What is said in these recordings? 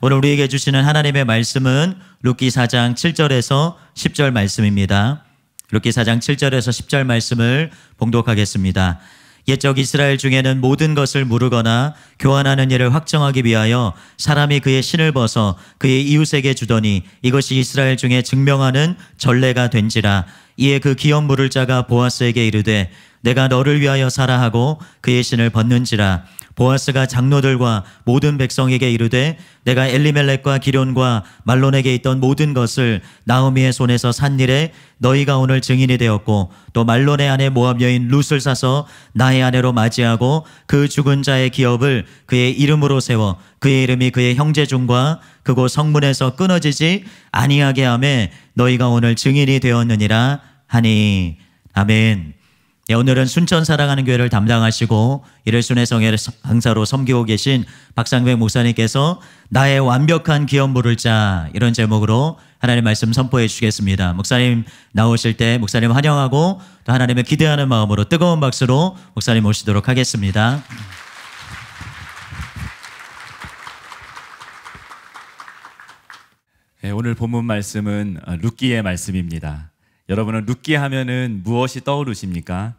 오늘 우리에게 주시는 하나님의 말씀은 룻기 4장 7절에서 10절 말씀입니다. 룻기 4장 7절에서 10절 말씀을 봉독하겠습니다. 옛적 이스라엘 중에는 모든 것을 무르거나 교환하는 일을 확정하기 위하여 사람이 그의 신을 벗어 그의 이웃에게 주더니 이것이 이스라엘 중에 증명하는 전례가 된지라. 이에 그 기업 물을 자가 보아스에게 이르되 내가 너를 위하여 사라 하고 그의 신을 벗는지라. 보아스가 장로들과 모든 백성에게 이르되 내가 엘리멜렉과 기럨과 말론에게 있던 모든 것을 나오미의 손에서 산 일에 너희가 오늘 증인이 되었고 또 말론의 아내 모압 여인 룻을 사서 나의 아내로 맞이하고 그 죽은 자의 기업을 그의 이름으로 세워 그의 이름이 그의 형제 중과 그곳 성문에서 끊어지지 아니하게 하매 너희가 오늘 증인이 되었느니라 하니. 아멘. 오늘은 순천 사랑하는 교회를 담당하시고 이를 순회성의 강사로 섬기고 계신 박상백 목사님께서 나의 완벽한 기업 물을 자, 이런 제목으로 하나님의 말씀 선포해 주시겠습니다. 목사님 나오실 때 목사님 환영하고 또 하나님을 기대하는 마음으로 뜨거운 박수로 목사님 모시도록 하겠습니다. 오늘 본문 말씀은 룻기의 말씀입니다. 여러분은 룻기 하면은 무엇이 떠오르십니까?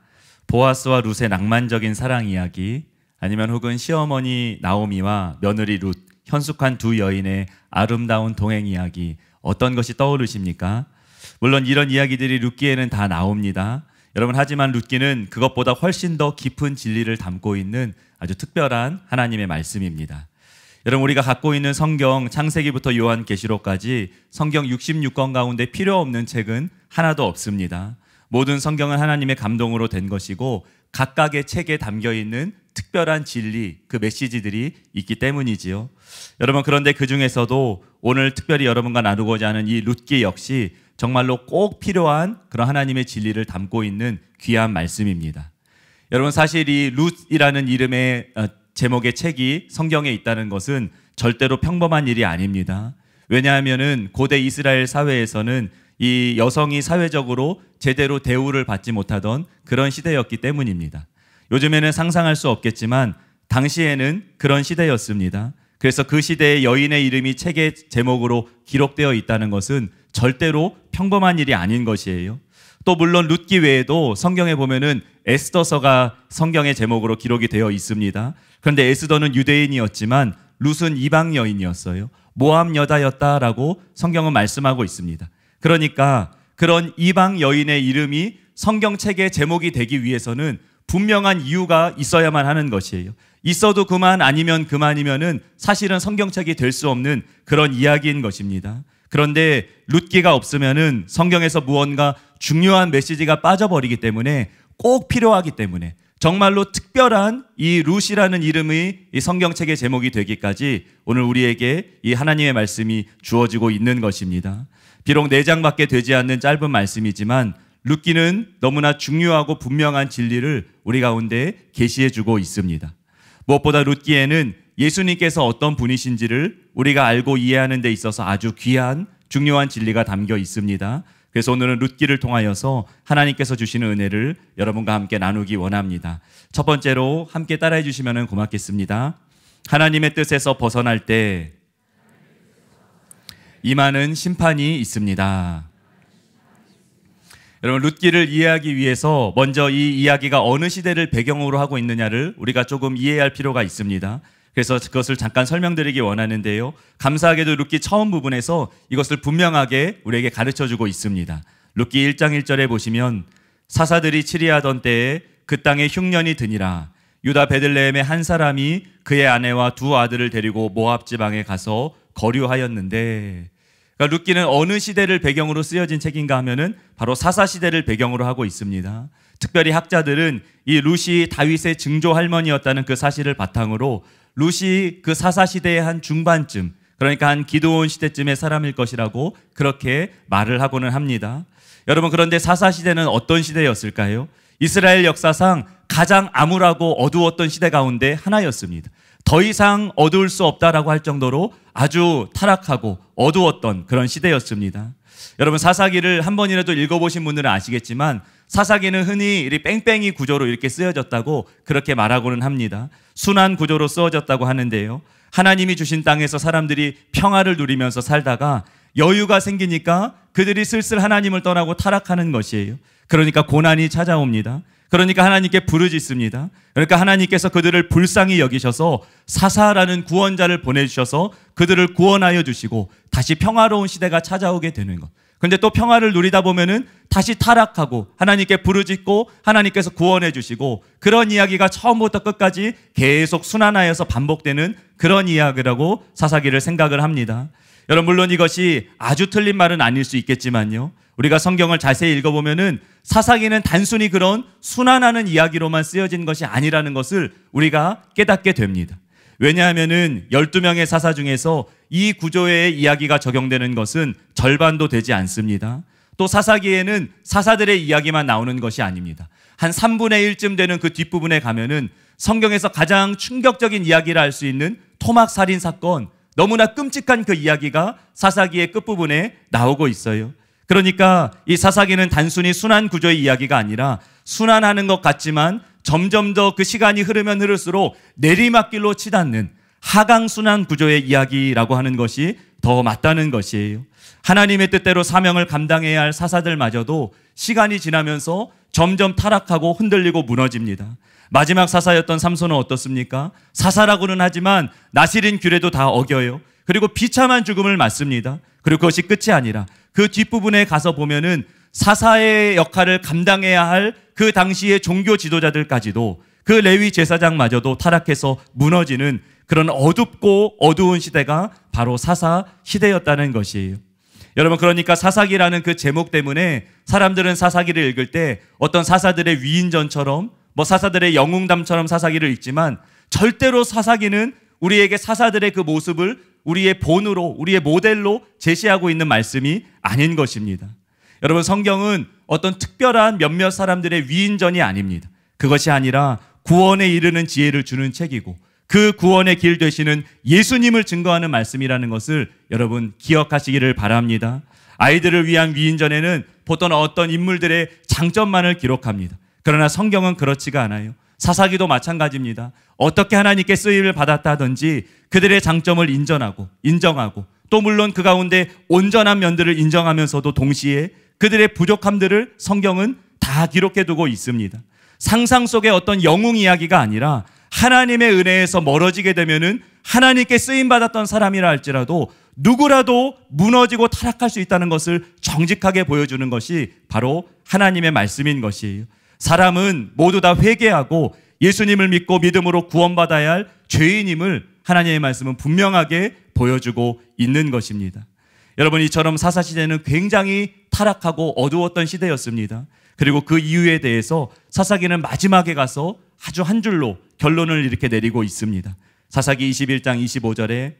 보아스와 룻의 낭만적인 사랑 이야기, 아니면 혹은 시어머니 나오미와 며느리 룻, 현숙한 두 여인의 아름다운 동행 이야기, 어떤 것이 떠오르십니까? 물론 이런 이야기들이 룻기에는 다 나옵니다. 여러분, 하지만 룻기는 그것보다 훨씬 더 깊은 진리를 담고 있는 아주 특별한 하나님의 말씀입니다. 여러분, 우리가 갖고 있는 성경 창세기부터 요한계시록까지 성경 66권 가운데 필요 없는 책은 하나도 없습니다. 모든 성경은 하나님의 감동으로 된 것이고 각각의 책에 담겨있는 특별한 진리, 그 메시지들이 있기 때문이지요. 여러분, 그런데 그 중에서도 오늘 특별히 여러분과 나누고자 하는 이 룻기 역시 정말로 꼭 필요한 그런 하나님의 진리를 담고 있는 귀한 말씀입니다. 여러분, 사실 이 룻이라는 이름의 제목의 책이 성경에 있다는 것은 절대로 평범한 일이 아닙니다. 왜냐하면은 고대 이스라엘 사회에서는 이 여성이 사회적으로 제대로 대우를 받지 못하던 그런 시대였기 때문입니다. 요즘에는 상상할 수 없겠지만 당시에는 그런 시대였습니다. 그래서 그 시대의 여인의 이름이 책의 제목으로 기록되어 있다는 것은 절대로 평범한 일이 아닌 것이에요. 또 물론 룻기 외에도 성경에 보면은 에스더서가 성경의 제목으로 기록이 되어 있습니다. 그런데 에스더는 유대인이었지만 룻은 이방 여인이었어요. 모압 여자였다라고 성경은 말씀하고 있습니다. 그러니까 그런 이방 여인의 이름이 성경책의 제목이 되기 위해서는 분명한 이유가 있어야만 하는 것이에요. 있어도 그만, 아니면 그만이면은 사실은 성경책이 될 수 없는 그런 이야기인 것입니다. 그런데 룻기가 없으면은 성경에서 무언가 중요한 메시지가 빠져버리기 때문에, 꼭 필요하기 때문에 정말로 특별한 이 룻이라는 이름이 이 성경책의 제목이 되기까지 오늘 우리에게 이 하나님의 말씀이 주어지고 있는 것입니다. 비록 4장밖에 되지 않는 짧은 말씀이지만 룻기는 너무나 중요하고 분명한 진리를 우리 가운데 계시해 주고 있습니다. 무엇보다 룻기에는 예수님께서 어떤 분이신지를 우리가 알고 이해하는 데 있어서 아주 귀한 중요한 진리가 담겨 있습니다. 그래서 오늘은 룻기를 통하여서 하나님께서 주시는 은혜를 여러분과 함께 나누기 원합니다. 첫 번째로 함께 따라해 주시면 고맙겠습니다. 하나님의 뜻에서 벗어날 때 임하는 심판이 있습니다. 여러분, 룻기를 이해하기 위해서 먼저 이 이야기가 어느 시대를 배경으로 하고 있느냐를 우리가 조금 이해할 필요가 있습니다. 그래서 그것을 잠깐 설명드리기 원하는데요. 감사하게도 룻기 처음 부분에서 이것을 분명하게 우리에게 가르쳐주고 있습니다. 룻기 1장 1절에 보시면 사사들이 치리하던 때에 그 땅에 흉년이 드니라. 유다 베들레헴의 한 사람이 그의 아내와 두 아들을 데리고 모압 지방에 가서 거류하였는데, 그러니까 룻기는 어느 시대를 배경으로 쓰여진 책인가 하면은 바로 사사시대를 배경으로 하고 있습니다. 특별히 학자들은 이 룻이 다윗의 증조 할머니였다는 그 사실을 바탕으로 룻이 그 사사시대의 한 중반쯤, 그러니까 한 기드온 시대쯤의 사람일 것이라고 그렇게 말을 하고는 합니다. 여러분, 그런데 사사시대는 어떤 시대였을까요? 이스라엘 역사상 가장 암울하고 어두웠던 시대 가운데 하나였습니다. 더 이상 어두울 수 없다라고 할 정도로 아주 타락하고 어두웠던 그런 시대였습니다. 여러분, 사사기를 한 번이라도 읽어보신 분들은 아시겠지만 사사기는 흔히 이 뺑뺑이 구조로 이렇게 쓰여졌다고 그렇게 말하고는 합니다. 순환 구조로 쓰여졌다고 하는데요. 하나님이 주신 땅에서 사람들이 평화를 누리면서 살다가 여유가 생기니까 그들이 슬슬 하나님을 떠나고 타락하는 것이에요. 그러니까 고난이 찾아옵니다. 그러니까 하나님께 부르짖습니다. 그러니까 하나님께서 그들을 불쌍히 여기셔서 사사라는 구원자를 보내주셔서 그들을 구원하여 주시고 다시 평화로운 시대가 찾아오게 되는 것. 그런데 또 평화를 누리다 보면은 다시 타락하고 하나님께 부르짖고 하나님께서 구원해 주시고, 그런 이야기가 처음부터 끝까지 계속 순환하여서 반복되는 그런 이야기라고 사사기를 생각을 합니다. 여러분, 물론 이것이 아주 틀린 말은 아닐 수 있겠지만요, 우리가 성경을 자세히 읽어보면은 사사기는 단순히 그런 순환하는 이야기로만 쓰여진 것이 아니라는 것을 우리가 깨닫게 됩니다. 왜냐하면은 12명의 사사 중에서 이 구조의 이야기가 적용되는 것은 절반도 되지 않습니다. 또 사사기에는 사사들의 이야기만 나오는 것이 아닙니다. 한 3분의 1쯤 되는 그 뒷부분에 가면은 성경에서 가장 충격적인 이야기를 할 수 있는 토막 살인 사건, 너무나 끔찍한 그 이야기가 사사기의 끝부분에 나오고 있어요. 그러니까 이 사사기는 단순히 순환 구조의 이야기가 아니라 순환하는 것 같지만 점점 더 그 시간이 흐르면 흐를수록 내리막길로 치닫는 하강순환 구조의 이야기라고 하는 것이 더 맞다는 것이에요. 하나님의 뜻대로 사명을 감당해야 할 사사들마저도 시간이 지나면서 점점 타락하고 흔들리고 무너집니다. 마지막 사사였던 삼손은 어떻습니까? 사사라고는 하지만 나시린 규례도 다 어겨요. 그리고 비참한 죽음을 맞습니다. 그리고 그것이 끝이 아니라 그 뒷부분에 가서 보면은 사사의 역할을 감당해야 할 그 당시의 종교 지도자들까지도, 그 레위 제사장마저도 타락해서 무너지는 그런 어둡고 어두운 시대가 바로 사사 시대였다는 것이에요. 여러분, 그러니까 사사기라는 그 제목 때문에 사람들은 사사기를 읽을 때 어떤 사사들의 위인전처럼, 사사들의 영웅담처럼 사사기를 읽지만, 절대로 사사기는 우리에게 사사들의 그 모습을 우리의 본으로, 우리의 모델로 제시하고 있는 말씀이 아닌 것입니다. 여러분, 성경은 어떤 특별한 몇몇 사람들의 위인전이 아닙니다. 그것이 아니라 구원에 이르는 지혜를 주는 책이고, 그 구원의 길 되시는 예수님을 증거하는 말씀이라는 것을 여러분 기억하시기를 바랍니다. 아이들을 위한 위인전에는 보통 어떤 인물들의 장점만을 기록합니다. 그러나 성경은 그렇지가 않아요. 사사기도 마찬가지입니다. 어떻게 하나님께 쓰임을 받았다든지 그들의 장점을 인정하고 또 물론 그 가운데 온전한 면들을 인정하면서도 동시에 그들의 부족함들을 성경은 다 기록해 두고 있습니다. 상상 속의 어떤 영웅 이야기가 아니라 하나님의 은혜에서 멀어지게 되면은 하나님께 쓰임받았던 사람이라 할지라도 누구라도 무너지고 타락할 수 있다는 것을 정직하게 보여주는 것이 바로 하나님의 말씀인 것이에요. 사람은 모두 다 회개하고 예수님을 믿고 믿음으로 구원받아야 할 죄인임을 하나님의 말씀은 분명하게 보여주고 있는 것입니다. 여러분, 이처럼 사사시대는 굉장히 타락하고 어두웠던 시대였습니다. 그리고 그 이유에 대해서 사사기는 마지막에 가서 아주 한 줄로 결론을 이렇게 내리고 있습니다. 사사기 21장 25절에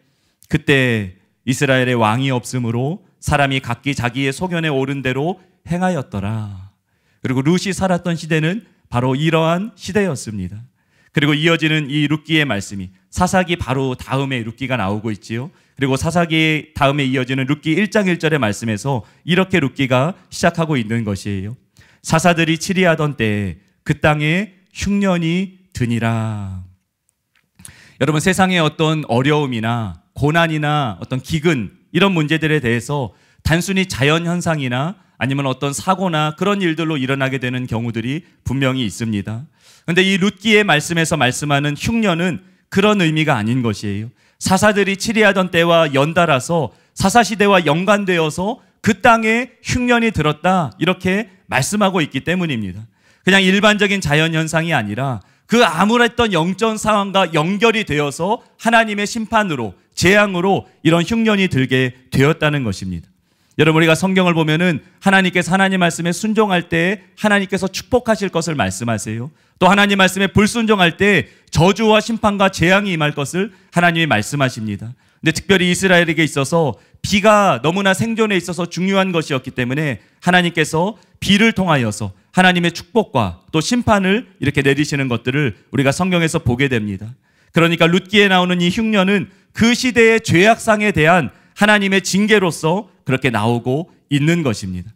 그때 이스라엘의 왕이 없으므로 사람이 각기 자기의 소견에 오른 대로 행하였더라. 그리고 룻이 살았던 시대는 바로 이러한 시대였습니다. 그리고 이어지는 이 룻기의 말씀이 사사기 바로 다음에 룻기가 나오고 있지요. 그리고 사사기 다음에 이어지는 룻기 1장 1절의 말씀에서 이렇게 룻기가 시작하고 있는 것이에요. 사사들이 치리하던 때에 그 땅에 흉년이 드니라. 여러분, 세상의 어떤 어려움이나 고난이나 어떤 기근, 이런 문제들에 대해서 단순히 자연현상이나 아니면 어떤 사고나 그런 일들로 일어나게 되는 경우들이 분명히 있습니다. 그런데 이 룻기의 말씀에서 말씀하는 흉년은 그런 의미가 아닌 것이에요. 사사들이 치리하던 때와 연달아서 사사시대와 연관되어서 그 땅에 흉년이 들었다, 이렇게 말씀하고 있기 때문입니다. 그냥 일반적인 자연현상이 아니라 그 암울했던 영적 상황과 연결이 되어서 하나님의 심판으로, 재앙으로 이런 흉년이 들게 되었다는 것입니다. 여러분, 우리가 성경을 보면은 하나님께서 하나님 말씀에 순종할 때 하나님께서 축복하실 것을 말씀하세요. 또 하나님 말씀에 불순종할 때 저주와 심판과 재앙이 임할 것을 하나님이 말씀하십니다. 근데 특별히 이스라엘에게 있어서 비가 너무나 생존에 있어서 중요한 것이었기 때문에 하나님께서 비를 통하여서 하나님의 축복과 또 심판을 이렇게 내리시는 것들을 우리가 성경에서 보게 됩니다. 그러니까 룻기에 나오는 이 흉년은 그 시대의 죄악상에 대한 하나님의 징계로서 그렇게 나오고 있는 것입니다.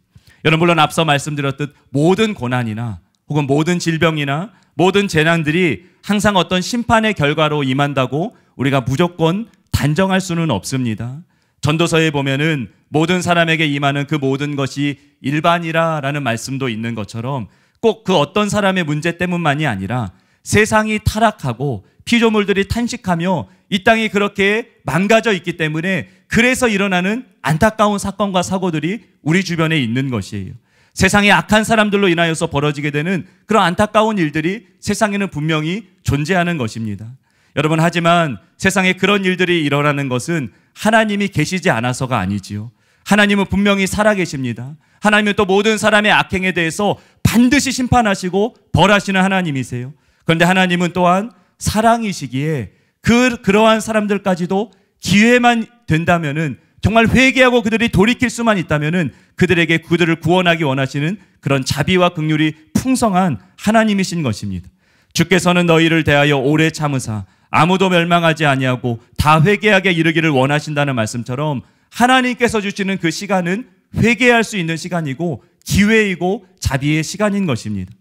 여러분, 물론 앞서 말씀드렸듯 모든 고난이나 혹은 모든 질병이나 모든 재난들이 항상 어떤 심판의 결과로 임한다고 우리가 무조건 단정할 수는 없습니다. 전도서에 보면은 모든 사람에게 임하는 그 모든 것이 일반이라라는 말씀도 있는 것처럼 꼭 그 어떤 사람의 문제 때문만이 아니라 세상이 타락하고 피조물들이 탄식하며 이 땅이 그렇게 망가져 있기 때문에 그래서 일어나는 안타까운 사건과 사고들이 우리 주변에 있는 것이에요. 세상의 악한 사람들로 인하여서 벌어지게 되는 그런 안타까운 일들이 세상에는 분명히 존재하는 것입니다. 여러분, 하지만 세상에 그런 일들이 일어나는 것은 하나님이 계시지 않아서가 아니지요. 하나님은 분명히 살아계십니다. 하나님은 또 모든 사람의 악행에 대해서 반드시 심판하시고 벌하시는 하나님이세요. 그런데 하나님은 또한 사랑이시기에 그러한 사람들까지도 기회만 된다면은, 정말 회개하고 그들이 돌이킬 수만 있다면은 그들에게 그들을 구원하기 원하시는 그런 자비와 긍휼이 풍성한 하나님이신 것입니다. 주께서는 너희를 대하여 오래 참으사 아무도 멸망하지 아니하고 다 회개하게 이르기를 원하신다는 말씀처럼 하나님께서 주시는 그 시간은 회개할 수 있는 시간이고 기회이고 자비의 시간인 것입니다.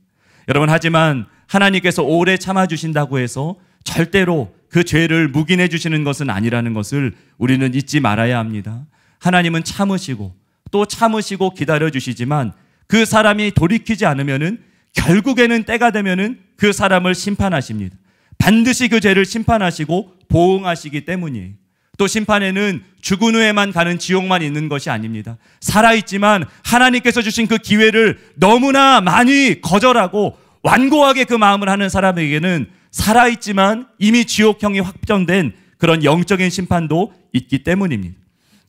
여러분, 하지만 하나님께서 오래 참아주신다고 해서 절대로 그 죄를 묵인해 주시는 것은 아니라는 것을 우리는 잊지 말아야 합니다. 하나님은 참으시고 또 참으시고 기다려 주시지만 그 사람이 돌이키지 않으면은 결국에는 때가 되면은 그 사람을 심판하십니다. 반드시 그 죄를 심판하시고 보응하시기 때문이에요. 또 심판에는 죽은 후에만 가는 지옥만 있는 것이 아닙니다. 살아있지만 하나님께서 주신 그 기회를 너무나 많이 거절하고 완고하게 그 마음을 하는 사람에게는 살아있지만 이미 지옥형이 확정된 그런 영적인 심판도 있기 때문입니다.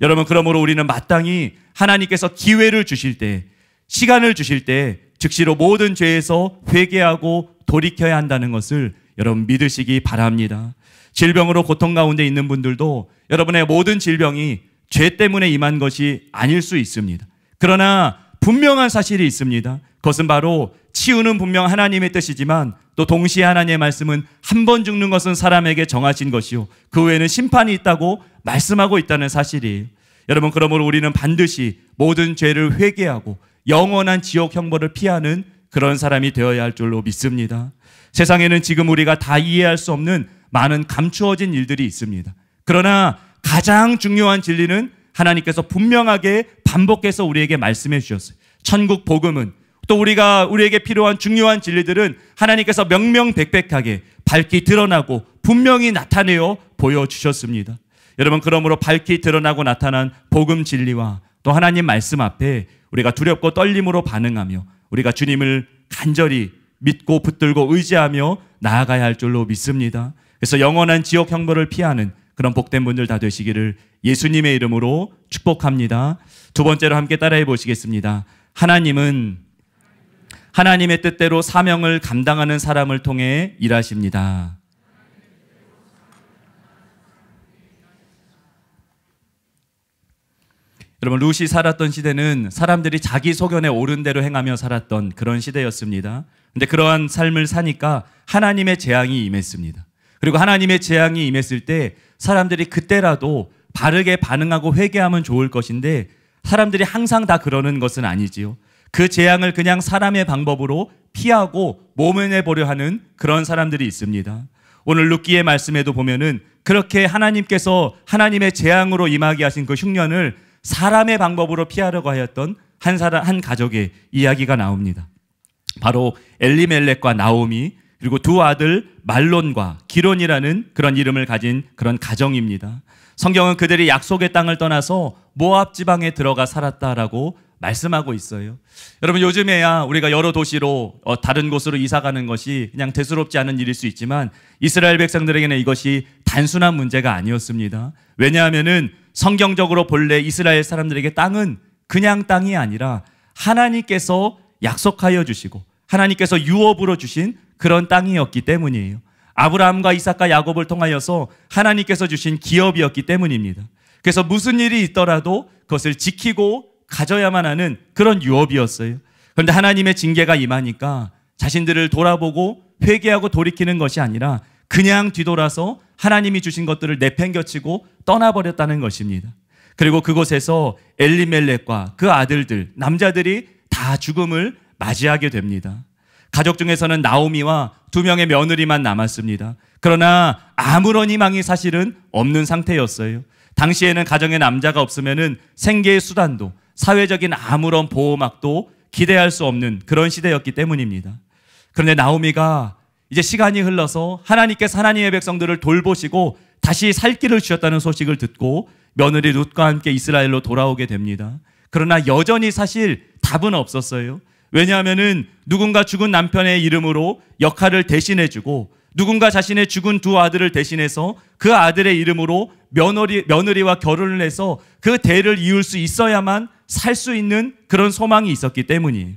여러분, 그러므로 우리는 마땅히 하나님께서 기회를 주실 때, 시간을 주실 때 즉시로 모든 죄에서 회개하고 돌이켜야 한다는 것을 여러분 믿으시기 바랍니다. 질병으로 고통 가운데 있는 분들도 여러분의 모든 질병이 죄 때문에 임한 것이 아닐 수 있습니다. 그러나 분명한 사실이 있습니다. 그것은 바로 치유는 분명 하나님의 뜻이지만 또 동시에 하나님의 말씀은 한 번 죽는 것은 사람에게 정하신 것이요 그 외에는 심판이 있다고 말씀하고 있다는 사실이에요. 여러분, 그러므로 우리는 반드시 모든 죄를 회개하고 영원한 지옥 형벌을 피하는 그런 사람이 되어야 할 줄로 믿습니다. 세상에는 지금 우리가 다 이해할 수 없는 많은 감추어진 일들이 있습니다. 그러나 가장 중요한 진리는 하나님께서 분명하게 반복해서 우리에게 말씀해 주셨어요. 천국 복음은, 또 우리에게 필요한 중요한 진리들은 하나님께서 명명백백하게 밝히 드러나고 분명히 나타내어 보여주셨습니다. 여러분, 그러므로 밝히 드러나고 나타난 복음 진리와 또 하나님 말씀 앞에 우리가 두렵고 떨림으로 반응하며 우리가 주님을 간절히 믿고 붙들고 의지하며 나아가야 할 줄로 믿습니다. 그래서 영원한 지옥 형벌을 피하는 그런 복된 분들 다 되시기를 예수님의 이름으로 축복합니다. 두 번째로 함께 따라해 보시겠습니다. 하나님은 하나님의 뜻대로 사명을 감당하는 사람을 통해 일하십니다. 여러분, 룻이 살았던 시대는 사람들이 자기 소견에 옳은 대로 행하며 살았던 그런 시대였습니다. 근데 그러한 삶을 사니까 하나님의 재앙이 임했습니다. 그리고 하나님의 재앙이 임했을 때 사람들이 그때라도 바르게 반응하고 회개하면 좋을 것인데 사람들이 항상 다 그러는 것은 아니지요. 그 재앙을 그냥 사람의 방법으로 피하고 모면해보려 하는 그런 사람들이 있습니다. 오늘 룻기의 말씀에도 보면은 그렇게 하나님께서 하나님의 재앙으로 임하게 하신 그 흉년을 사람의 방법으로 피하려고 하였던 한 가족의 이야기가 나옵니다. 바로 엘리멜렉과 나오미, 그리고 두 아들 말론과 기론이라는 그런 이름을 가진 그런 가정입니다. 성경은 그들이 약속의 땅을 떠나서 모압 지방에 들어가 살았다라고 말씀하고 있어요. 여러분, 요즘에야 우리가 여러 도시로 다른 곳으로 이사 가는 것이 그냥 대수롭지 않은 일일 수 있지만 이스라엘 백성들에게는 이것이 단순한 문제가 아니었습니다. 왜냐하면은 성경적으로 본래 이스라엘 사람들에게 땅은 그냥 땅이 아니라 하나님께서 약속하여 주시고 하나님께서 유업으로 주신 그런 땅이었기 때문이에요. 아브라함과 이삭과 야곱을 통하여서 하나님께서 주신 기업이었기 때문입니다. 그래서 무슨 일이 있더라도 그것을 지키고 가져야만 하는 그런 유업이었어요. 그런데 하나님의 징계가 임하니까 자신들을 돌아보고 회개하고 돌이키는 것이 아니라 그냥 뒤돌아서 하나님이 주신 것들을 내팽겨치고 떠나버렸다는 것입니다. 그리고 그곳에서 엘리멜렉과 그 아들들, 남자들이 다 죽음을 맞이하게 됩니다. 가족 중에서는 나오미와 2명의 며느리만 남았습니다. 그러나 아무런 희망이 사실은 없는 상태였어요. 당시에는 가정에 남자가 없으면은 생계의 수단도, 사회적인 아무런 보호막도 기대할 수 없는 그런 시대였기 때문입니다. 그런데 나오미가 이제 시간이 흘러서 하나님께서 하나님의 백성들을 돌보시고 다시 살 길을 주셨다는 소식을 듣고 며느리 룻과 함께 이스라엘로 돌아오게 됩니다. 그러나 여전히 사실 답은 없었어요. 왜냐하면은 누군가 죽은 남편의 이름으로 역할을 대신해주고 누군가 자신의 죽은 2 아들을 대신해서 그 아들의 이름으로 며느리와 결혼을 해서 그 대를 이을 수 있어야만 살 수 있는 그런 소망이 있었기 때문이에요.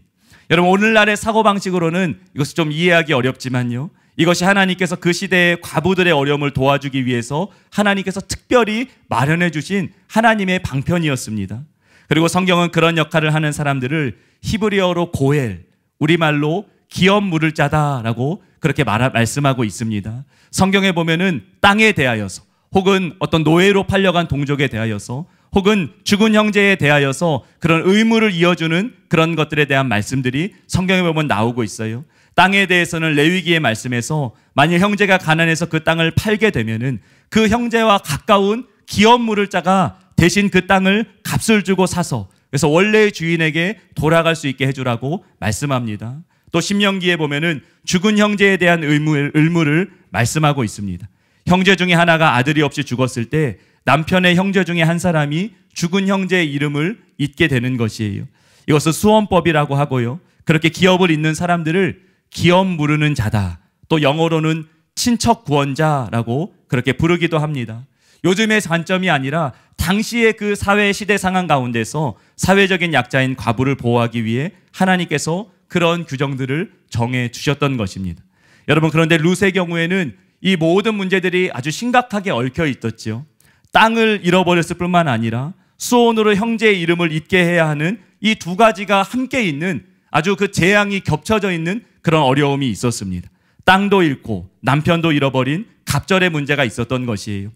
여러분, 오늘날의 사고방식으로는 이것을 좀 이해하기 어렵지만요, 이것이 하나님께서 그 시대의 과부들의 어려움을 도와주기 위해서 하나님께서 특별히 마련해 주신 하나님의 방편이었습니다. 그리고 성경은 그런 역할을 하는 사람들을 히브리어로 고엘, 우리말로 기업 물을 자다라고 그렇게 말씀하고 있습니다. 성경에 보면은 땅에 대하여서, 혹은 어떤 노예로 팔려간 동족에 대하여서, 혹은 죽은 형제에 대하여서 그런 의무를 이어주는 그런 것들에 대한 말씀들이 성경에 보면 나오고 있어요. 땅에 대해서는 레위기의 말씀에서 만일 형제가 가난해서 그 땅을 팔게 되면은 그 형제와 가까운 기업 물을 자가 대신 그 땅을 값을 주고 사서, 그래서 원래의 주인에게 돌아갈 수 있게 해주라고 말씀합니다. 또 신명기에 보면은 죽은 형제에 대한 의무를 말씀하고 있습니다. 형제 중에 하나가 아들이 없이 죽었을 때 남편의 형제 중에 한 사람이 죽은 형제의 이름을 잇게 되는 것이에요. 이것을 수원법이라고 하고요, 그렇게 기업을 잇는 사람들을 기업 물으는 자다, 또 영어로는 친척 구원자라고 그렇게 부르기도 합니다. 요즘의 관점이 아니라 당시의 그 사회 시대 상황 가운데서 사회적인 약자인 과부를 보호하기 위해 하나님께서 그런 규정들을 정해 주셨던 것입니다. 여러분, 그런데 룻의 경우에는 이 모든 문제들이 아주 심각하게 얽혀 있었지요. 땅을 잃어버렸을 뿐만 아니라 수온으로 형제의 이름을 잇게 해야 하는 이 2 가지가 함께 있는 아주 그 재앙이 겹쳐져 있는 그런 어려움이 있었습니다. 땅도 잃고 남편도 잃어버린 갑절의 문제가 있었던 것이에요.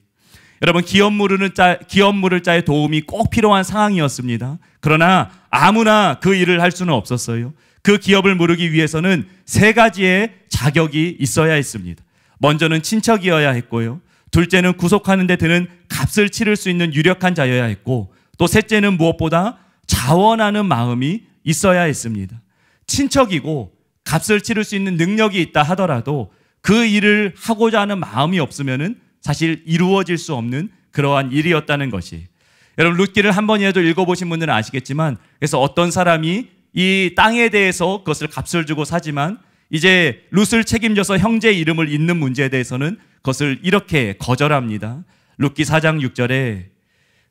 여러분, 기업 물을 자의 도움이 꼭 필요한 상황이었습니다. 그러나 아무나 그 일을 할 수는 없었어요. 그 기업을 물으기 위해서는 3 가지의 자격이 있어야 했습니다. 먼저는 친척이어야 했고요, 둘째는 구속하는 데 드는 값을 치를 수 있는 유력한 자여야 했고, 또 셋째는 무엇보다 자원하는 마음이 있어야 했습니다. 친척이고 값을 치를 수 있는 능력이 있다 하더라도 그 일을 하고자 하는 마음이 없으면은 사실 이루어질 수 없는 그러한 일이었다는 것이, 여러분 룻기를 한 번이라도 읽어보신 분들은 아시겠지만, 그래서 어떤 사람이 이 땅에 대해서 그것을 값을 주고 사지만 이제 룻을 책임져서 형제의 이름을 잇는 문제에 대해서는 그것을 이렇게 거절합니다. 룻기 4장 6절에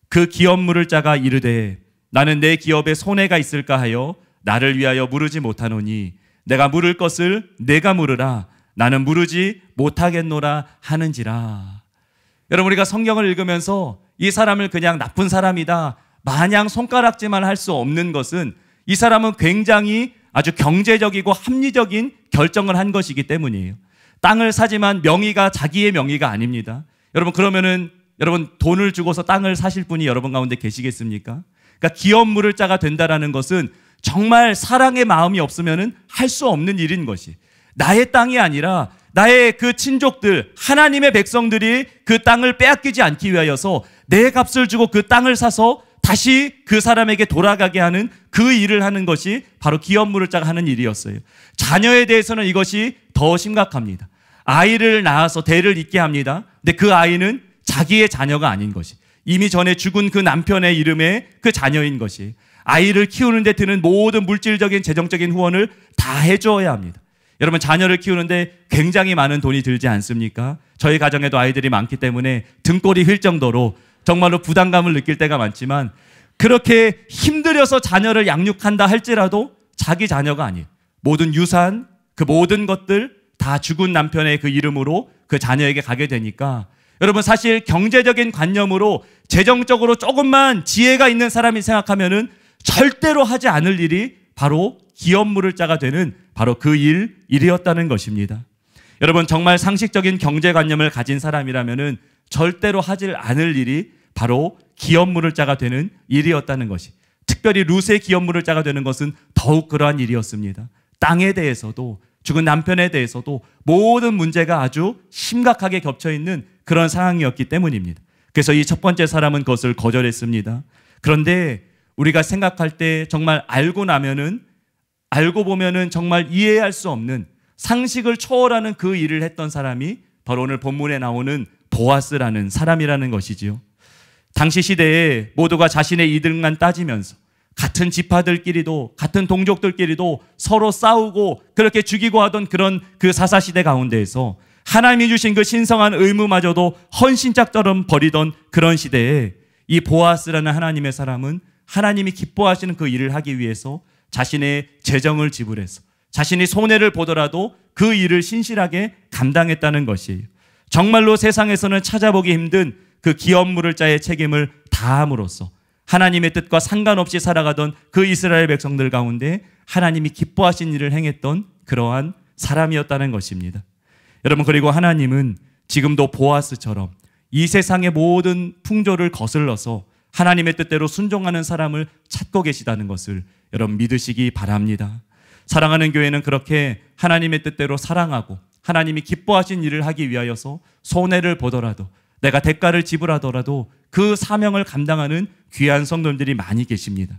그 기업 물을 자가 이르되 나는 내 기업에 손해가 있을까 하여 나를 위하여 물으지 못하노니 내가 물을 것을 내가 물으라 나는 물으지 못하겠노라 하는지라. 여러분, 우리가 성경을 읽으면서 이 사람을 그냥 나쁜 사람이다 마냥 손가락질만 할 수 없는 것은 이 사람은 굉장히 아주 경제적이고 합리적인 결정을 한 것이기 때문이에요. 땅을 사지만 명의가 자기의 명의가 아닙니다. 여러분, 그러면은 여러분 돈을 주고서 땅을 사실 분이 여러분 가운데 계시겠습니까? 그러니까 기업 물을 자가 된다라는 것은 정말 사랑의 마음이 없으면은 할 수 없는 일인 것이, 나의 땅이 아니라 나의 그 친족들, 하나님의 백성들이 그 땅을 빼앗기지 않기 위하여서 내 값을 주고 그 땅을 사서 다시 그 사람에게 돌아가게 하는 그 일을 하는 것이 바로 기업 물을 자가 하는 일이었어요. 자녀에 대해서는 이것이 더 심각합니다. 아이를 낳아서 대를 잇게 합니다. 근데 그 아이는 자기의 자녀가 아닌 것이, 이미 전에 죽은 그 남편의 이름의 그 자녀인 것이, 아이를 키우는 데 드는 모든 물질적인 재정적인 후원을 다 해줘야 합니다. 여러분, 자녀를 키우는데 굉장히 많은 돈이 들지 않습니까? 저희 가정에도 아이들이 많기 때문에 등골이 휠 정도로 정말로 부담감을 느낄 때가 많지만, 그렇게 힘들여서 자녀를 양육한다 할지라도 자기 자녀가 아니에요. 모든 유산, 그 모든 것들 다 죽은 남편의 그 이름으로 그 자녀에게 가게 되니까, 여러분 사실 경제적인 관념으로 재정적으로 조금만 지혜가 있는 사람이 생각하면은 절대로 하지 않을 일이 바로 기업 물을 자가 되는 바로 그 일이었다는 것입니다. 여러분, 정말 상식적인 경제관념을 가진 사람이라면은 절대로 하지 않을 일이 바로 기업 물을 자가 되는 일이었다는 것이, 특별히 룻의 기업 물을 자가 되는 것은 더욱 그러한 일이었습니다. 땅에 대해서도 죽은 남편에 대해서도 모든 문제가 아주 심각하게 겹쳐 있는 그런 상황이었기 때문입니다. 그래서 이 첫 번째 사람은 그것을 거절했습니다. 그런데 우리가 생각할 때 정말 알고 보면은 정말 이해할 수 없는 상식을 초월하는 그 일을 했던 사람이 바로 오늘 본문에 나오는 보아스라는 사람이라는 것이지요. 당시 시대에 모두가 자신의 이득만 따지면서 같은 지파들끼리도 같은 동족들끼리도 서로 싸우고 그렇게 죽이고 하던 그런 그 사사시대 가운데에서 하나님이 주신 그 신성한 의무마저도 헌신짝처럼 버리던 그런 시대에 이 보아스라는 하나님의 사람은 하나님이 기뻐하시는 그 일을 하기 위해서 자신의 재정을 지불해서 자신이 손해를 보더라도 그 일을 신실하게 감당했다는 것이에요. 정말로 세상에서는 찾아보기 힘든 그 기업물을 자의 책임을 다함으로써 하나님의 뜻과 상관없이 살아가던 그 이스라엘 백성들 가운데 하나님이 기뻐하신 일을 행했던 그러한 사람이었다는 것입니다. 여러분, 그리고 하나님은 지금도 보아스처럼 이 세상의 모든 풍조를 거슬러서 하나님의 뜻대로 순종하는 사람을 찾고 계시다는 것을 여러분 믿으시기 바랍니다. 사랑하는 교회는 그렇게 하나님의 뜻대로 사랑하고 하나님이 기뻐하신 일을 하기 위하여서 손해를 보더라도 내가 대가를 지불하더라도 그 사명을 감당하는 귀한 성도님들이 많이 계십니다.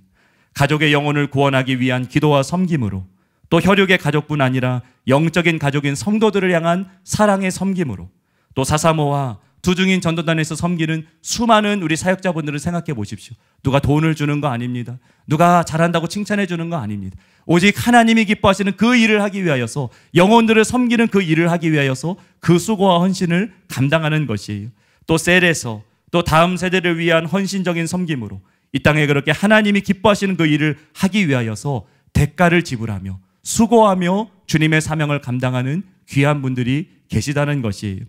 가족의 영혼을 구원하기 위한 기도와 섬김으로, 또 혈육의 가족뿐 아니라 영적인 가족인 성도들을 향한 사랑의 섬김으로, 또 사사모와 두중인 전도단에서 섬기는 수많은 우리 사역자분들을 생각해 보십시오. 누가 돈을 주는 거 아닙니다. 누가 잘한다고 칭찬해 주는 거 아닙니다. 오직 하나님이 기뻐하시는 그 일을 하기 위하여서, 영혼들을 섬기는 그 일을 하기 위하여서 그 수고와 헌신을 감당하는 것이에요. 또 셀에서 또 다음 세대를 위한 헌신적인 섬김으로 이 땅에 그렇게 하나님이 기뻐하시는 그 일을 하기 위하여서 대가를 지불하며 수고하며 주님의 사명을 감당하는 귀한 분들이 계시다는 것이에요.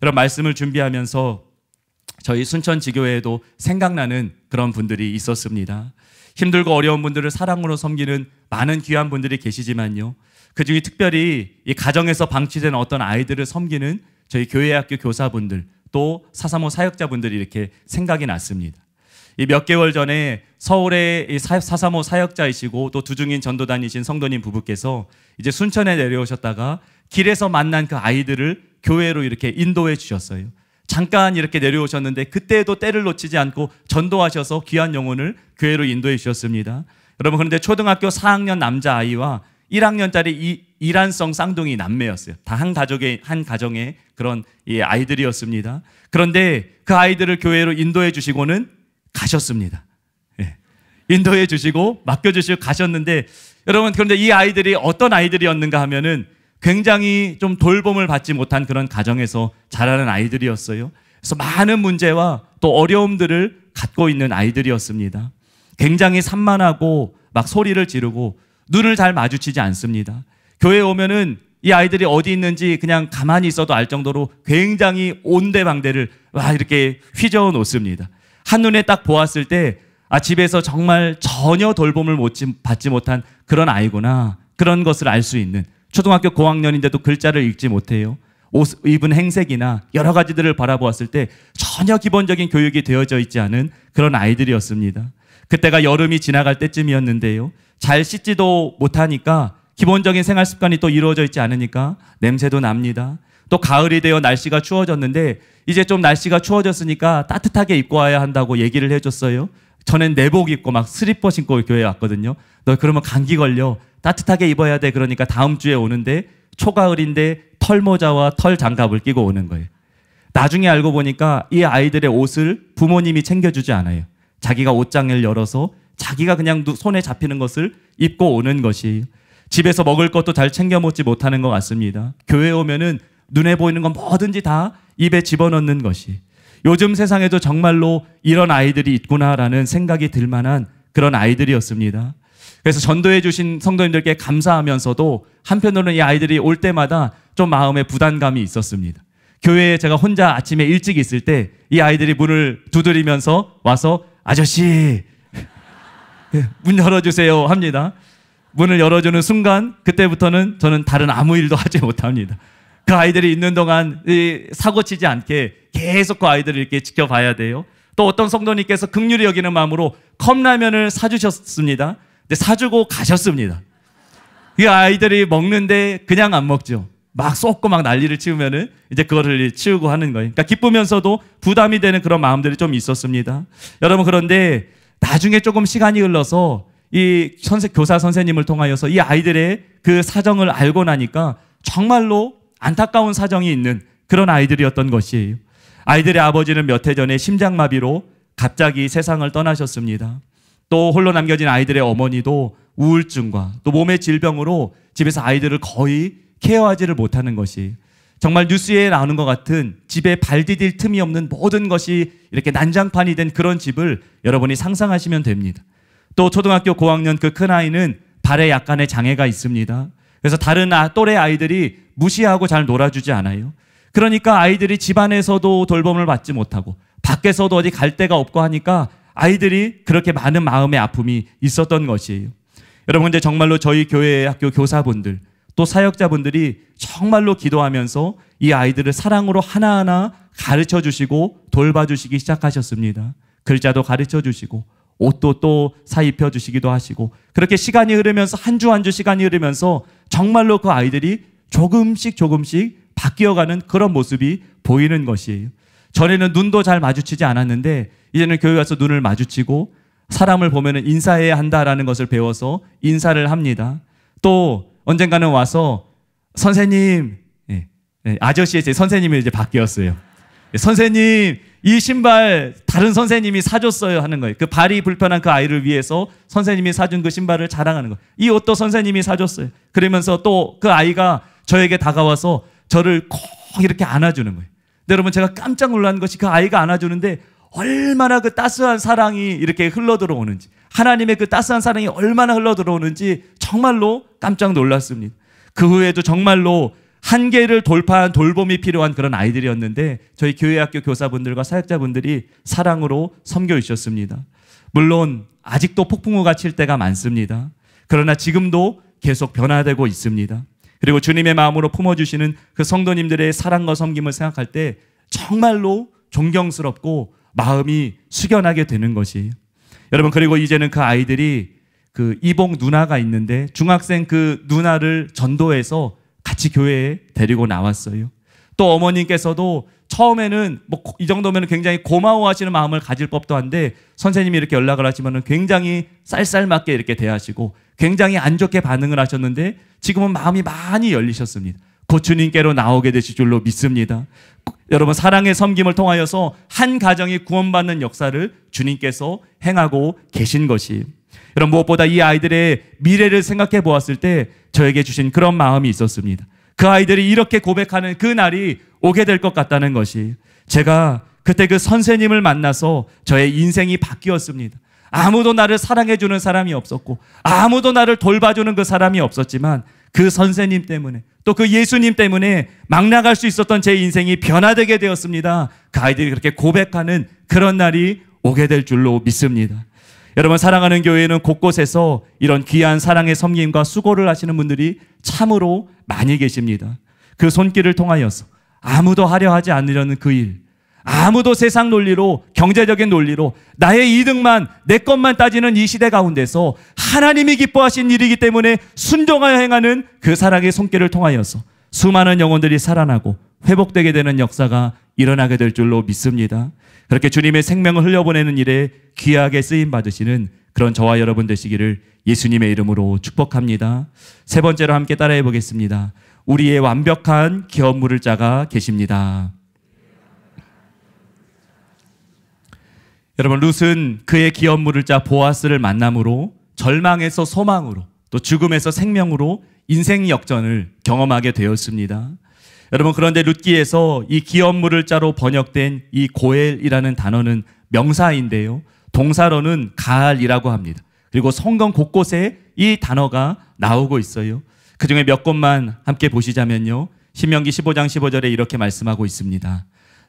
여러분, 말씀을 준비하면서 저희 순천지교회에도 생각나는 그런 분들이 있었습니다. 힘들고 어려운 분들을 사랑으로 섬기는 많은 귀한 분들이 계시지만요, 그중에 특별히 이 가정에서 방치된 어떤 아이들을 섬기는 저희 교회학교 교사분들, 또 사사모 사역자분들이 이렇게 생각이 났습니다. 이 몇 개월 전에 서울의 사사모 사역자이시고 또 두중인 전도단이신 성도님 부부께서 이제 순천에 내려오셨다가 길에서 만난 그 아이들을 교회로 이렇게 인도해 주셨어요. 잠깐 이렇게 내려오셨는데 그때에도 때를 놓치지 않고 전도하셔서 귀한 영혼을 교회로 인도해 주셨습니다. 여러분, 그런데 초등학교 4학년 남자아이와 1학년짜리 이란성 쌍둥이 남매였어요. 다 한 가정의 그런 아이들이었습니다. 그런데 그 아이들을 교회로 인도해 주시고는 가셨습니다. 예. 인도해 주시고 맡겨주시고 가셨는데, 여러분, 그런데 이 아이들이 어떤 아이들이었는가 하면은 굉장히 좀 돌봄을 받지 못한 그런 가정에서 자라는 아이들이었어요. 그래서 많은 문제와 또 어려움들을 갖고 있는 아이들이었습니다. 굉장히 산만하고 막 소리를 지르고 눈을 잘 마주치지 않습니다. 교회에 오면은 이 아이들이 어디 있는지 그냥 가만히 있어도 알 정도로 굉장히 온데방대를 막 이렇게 휘저어 놓습니다. 한눈에 딱 보았을 때 집에서 정말 전혀 돌봄을 받지 못한 그런 아이구나, 그런 것을 알 수 있는, 초등학교 고학년인데도 글자를 읽지 못해요. 옷 입은 행색이나 여러 가지들을 바라보았을 때 전혀 기본적인 교육이 되어져 있지 않은 그런 아이들이었습니다. 그때가 여름이 지나갈 때쯤이었는데요, 잘 씻지도 못하니까 기본적인 생활 습관이 또 이루어져 있지 않으니까 냄새도 납니다. 또 가을이 되어 날씨가 추워졌는데 이제 좀 날씨가 추워졌으니까 따뜻하게 입고 와야 한다고 얘기를 해줬어요. 전엔 내복 입고 막 슬리퍼 신고 교회에 왔거든요. 너 그러면 감기 걸려, 따뜻하게 입어야 돼. 그러니까 다음 주에 오는데 초가을인데 털모자와 털장갑을 끼고 오는 거예요. 나중에 알고 보니까 이 아이들의 옷을 부모님이 챙겨주지 않아요. 자기가 옷장을 열어서 자기가 그냥 손에 잡히는 것을 입고 오는 것이에요. 집에서 먹을 것도 잘 챙겨 먹지 못하는 것 같습니다. 교회에 오면은 눈에 보이는 건 뭐든지 다 입에 집어넣는 것이, 요즘 세상에도 정말로 이런 아이들이 있구나라는 생각이 들 만한 그런 아이들이었습니다. 그래서 전도해 주신 성도님들께 감사하면서도 한편으로는 이 아이들이 올 때마다 좀 마음에 부담감이 있었습니다. 교회에 제가 혼자 아침에 일찍 있을 때 이 아이들이 문을 두드리면서 와서 아저씨 문 열어주세요 합니다. 문을 열어주는 순간 그때부터는 저는 다른 아무 일도 하지 못합니다. 그 아이들이 있는 동안 사고치지 않게 계속 그 아이들을 이렇게 지켜봐야 돼요. 또 어떤 성도님께서 긍휼히 여기는 마음으로 컵라면을 사주셨습니다. 근데 사주고 가셨습니다. 이 아이들이 먹는데 그냥 안 먹죠. 막 쏟고 막 난리를 치우면은 이제 그거를 치우고 하는 거예요. 그러니까 기쁘면서도 부담이 되는 그런 마음들이 좀 있었습니다. 여러분, 그런데 나중에 조금 시간이 흘러서 이 교사 선생님을 통하여서 이 아이들의 그 사정을 알고 나니까 정말로 안타까운 사정이 있는 그런 아이들이었던 것이에요. 아이들의 아버지는 몇 해 전에 심장마비로 갑자기 세상을 떠나셨습니다. 또 홀로 남겨진 아이들의 어머니도 우울증과 또 몸의 질병으로 집에서 아이들을 거의 케어하지를 못하는 것이, 정말 뉴스에 나오는 것 같은 집에 발 디딜 틈이 없는 모든 것이 이렇게 난장판이 된 그런 집을 여러분이 상상하시면 됩니다. 또 초등학교 고학년 그 큰아이는 발에 약간의 장애가 있습니다. 그래서 다른 또래 아이들이 무시하고 잘 놀아주지 않아요. 그러니까 아이들이 집안에서도 돌봄을 받지 못하고 밖에서도 어디 갈 데가 없고 하니까 아이들이 그렇게 많은 마음의 아픔이 있었던 것이에요. 여러분, 근데 정말로 저희 교회 학교 교사분들 또 사역자분들이 정말로 기도하면서 이 아이들을 사랑으로 하나하나 가르쳐 주시고 돌봐주시기 시작하셨습니다. 글자도 가르쳐 주시고 옷도 또 사입혀 주시기도 하시고, 그렇게 시간이 흐르면서 한 주 한 주 시간이 흐르면서 정말로 그 아이들이 조금씩 바뀌어가는 그런 모습이 보이는 것이에요. 전에는 눈도 잘 마주치지 않았는데 이제는 교회 와서 눈을 마주치고 사람을 보면은 인사해야 한다라는 것을 배워서 인사를 합니다. 또 언젠가는 와서 선생님, 아저씨의 제 선생님이 이제 바뀌었어요. 선생님, 이 신발 다른 선생님이 사줬어요 하는 거예요. 그 발이 불편한 그 아이를 위해서 선생님이 사준 그 신발을 자랑하는 거예요. 이 옷도 선생님이 사줬어요. 그러면서 또 그 아이가 저에게 다가와서 저를 꼭 이렇게 안아주는 거예요. 근데 여러분, 제가 깜짝 놀란 것이 그 아이가 안아주는데 얼마나 그 따스한 사랑이 이렇게 흘러들어오는지, 하나님의 그 따스한 사랑이 얼마나 흘러들어오는지 정말로 깜짝 놀랐습니다. 그 후에도 정말로 한계를 돌파한 돌봄이 필요한 그런 아이들이었는데 저희 교회 학교 교사분들과 사역자분들이 사랑으로 섬겨주셨습니다. 물론 아직도 폭풍우가 칠 때가 많습니다. 그러나 지금도 계속 변화되고 있습니다. 그리고 주님의 마음으로 품어주시는 그 성도님들의 사랑과 섬김을 생각할 때 정말로 존경스럽고 마음이 숙연하게 되는 것이에요. 여러분, 그리고 이제는 그 아이들이 그 이복 누나가 있는데 중학생 그 누나를 전도해서 같이 교회에 데리고 나왔어요. 또 어머님께서도 처음에는 뭐 이 정도면 굉장히 고마워하시는 마음을 가질 법도 한데 선생님이 이렇게 연락을 하시면 굉장히 쌀쌀맞게 이렇게 대하시고 굉장히 안 좋게 반응을 하셨는데 지금은 마음이 많이 열리셨습니다. 곧 주님께로 나오게 되실 줄로 믿습니다. 여러분, 사랑의 섬김을 통하여서 한 가정이 구원받는 역사를 주님께서 행하고 계신 것이, 여러분, 무엇보다 이 아이들의 미래를 생각해 보았을 때 저에게 주신 그런 마음이 있었습니다. 그 아이들이 이렇게 고백하는 그 날이 오게 될 것 같다는 것이, 제가 그때 그 선생님을 만나서 저의 인생이 바뀌었습니다. 아무도 나를 사랑해주는 사람이 없었고 아무도 나를 돌봐주는 그 사람이 없었지만 그 선생님 때문에 또 그 예수님 때문에 막 나갈 수 있었던 제 인생이 변화되게 되었습니다. 그 아이들이 그렇게 고백하는 그런 날이 오게 될 줄로 믿습니다. 여러분, 사랑하는 교회는 곳곳에서 이런 귀한 사랑의 섬김과 수고를 하시는 분들이 참으로 많이 계십니다. 그 손길을 통하여서 아무도 하려 하지 않으려는 그 일, 아무도 세상 논리로, 경제적인 논리로 나의 이득만, 내 것만 따지는 이 시대 가운데서 하나님이 기뻐하신 일이기 때문에 순종하여 행하는 그 사랑의 손길을 통하여서 수많은 영혼들이 살아나고 회복되게 되는 역사가 일어나게 될 줄로 믿습니다. 그렇게 주님의 생명을 흘려보내는 일에 귀하게 쓰임 받으시는 그런 저와 여러분 되시기를 예수님의 이름으로 축복합니다. 세 번째로 함께 따라해 보겠습니다. 우리의 완벽한 기업 물을 자가 계십니다. 여러분, 룻은 그의 기업 물을 자 보아스를 만남으로 절망에서 소망으로 또 죽음에서 생명으로 인생 역전을 경험하게 되었습니다. 여러분, 그런데 룻기에서 이 기업 물을 자로 번역된 이 고엘이라는 단어는 명사인데요, 동사로는 가알이라고 합니다. 그리고 성경 곳곳에 이 단어가 나오고 있어요. 그 중에 몇 곳만 함께 보시자면요, 신명기 15장 15절에 이렇게 말씀하고 있습니다.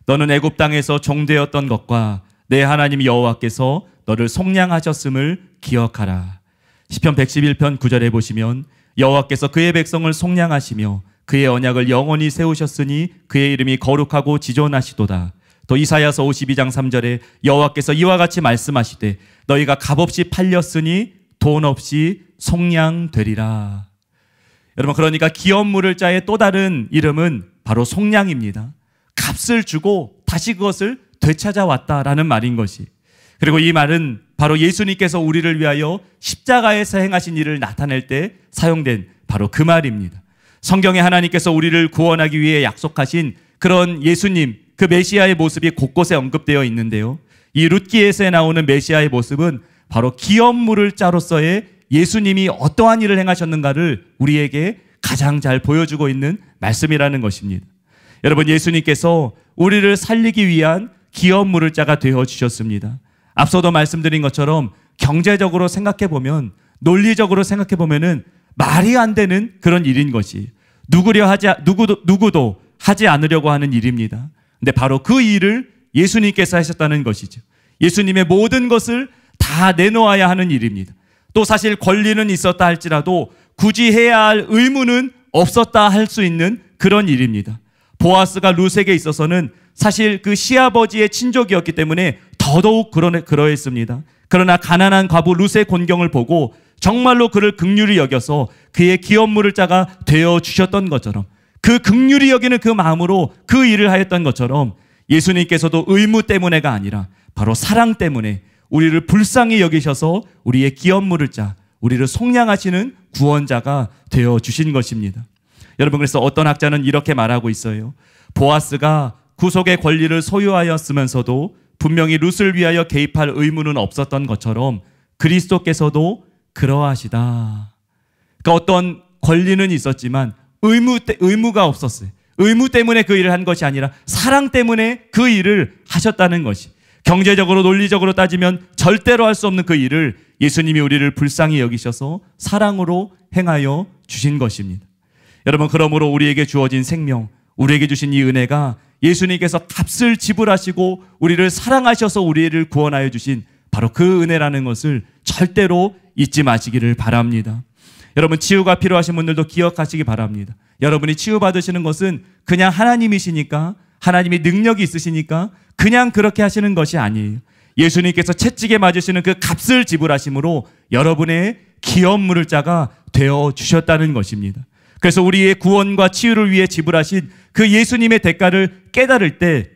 너는 애굽 땅에서 종되었던 것과 내 하나님 여호와께서 너를 속량하셨음을 기억하라. 시편 111편 9절에 보시면 여호와께서 그의 백성을 속량하시며 그의 언약을 영원히 세우셨으니 그의 이름이 거룩하고 지존하시도다. 또 이사야서 52장 3절에 여호와께서 이와 같이 말씀하시되 너희가 값없이 팔렸으니 돈 없이 속량되리라. 여러분, 그러니까 기업물을 자의 또 다른 이름은 바로 속량입니다. 값을 주고 다시 그것을 되찾아왔다라는 말인 것이. 그리고 이 말은 바로 예수님께서 우리를 위하여 십자가에서 행하신 일을 나타낼 때 사용된 바로 그 말입니다. 성경에 하나님께서 우리를 구원하기 위해 약속하신 그런 예수님, 그 메시아의 모습이 곳곳에 언급되어 있는데요. 이 룻기에서 나오는 메시아의 모습은 바로 기업물을 자로서의 예수님이 어떠한 일을 행하셨는가를 우리에게 가장 잘 보여주고 있는 말씀이라는 것입니다. 여러분, 예수님께서 우리를 살리기 위한 기업물을 자가 되어 주셨습니다. 앞서도 말씀드린 것처럼 경제적으로 생각해보면, 논리적으로 생각해보면은 말이 안 되는 그런 일인 것이 누구도 하지 않으려고 하는 일입니다. 근데 바로 그 일을 예수님께서 하셨다는 것이죠. 예수님의 모든 것을 다 내놓아야 하는 일입니다. 또 사실 권리는 있었다 할지라도 굳이 해야 할 의무는 없었다 할 수 있는 그런 일입니다. 보아스가 룻에게 있어서는 사실 그 시아버지의 친족이었기 때문에 더더욱 그러했습니다. 그러나 가난한 과부 룻의 곤경을 보고 정말로 그를 긍휼히 여겨서 그의 기업물을 자가 되어 주셨던 것처럼, 그 긍휼히 여기는 그 마음으로 그 일을 하였던 것처럼 예수님께서도 의무 때문에가 아니라 바로 사랑 때문에 우리를 불쌍히 여기셔서 우리의 기업물을 자, 우리를 속량하시는 구원자가 되어 주신 것입니다. 여러분, 그래서 어떤 학자는 이렇게 말하고 있어요. 보아스가 구속의 권리를 소유하였으면서도 분명히 룻을 위하여 개입할 의무는 없었던 것처럼 그리스도께서도 그러하시다. 그러니까 어떤 권리는 있었지만 의무가 없었어요. 의무 때문에 그 일을 한 것이 아니라 사랑 때문에 그 일을 하셨다는 것이. 경제적으로 논리적으로 따지면 절대로 할 수 없는 그 일을 예수님이 우리를 불쌍히 여기셔서 사랑으로 행하여 주신 것입니다. 여러분, 그러므로 우리에게 주어진 생명, 우리에게 주신 이 은혜가 예수님께서 값을 지불하시고 우리를 사랑하셔서 우리를 구원하여 주신 바로 그 은혜라는 것을 절대로 잊지 마시기를 바랍니다. 여러분, 치유가 필요하신 분들도 기억하시기 바랍니다. 여러분이 치유받으시는 것은 그냥 하나님이시니까, 하나님이 능력이 있으시니까 그냥 그렇게 하시는 것이 아니에요. 예수님께서 채찍에 맞으시는 그 값을 지불하심으로 여러분의 기업물을 자가 되어 주셨다는 것입니다. 그래서 우리의 구원과 치유를 위해 지불하신 그 예수님의 대가를 깨달을 때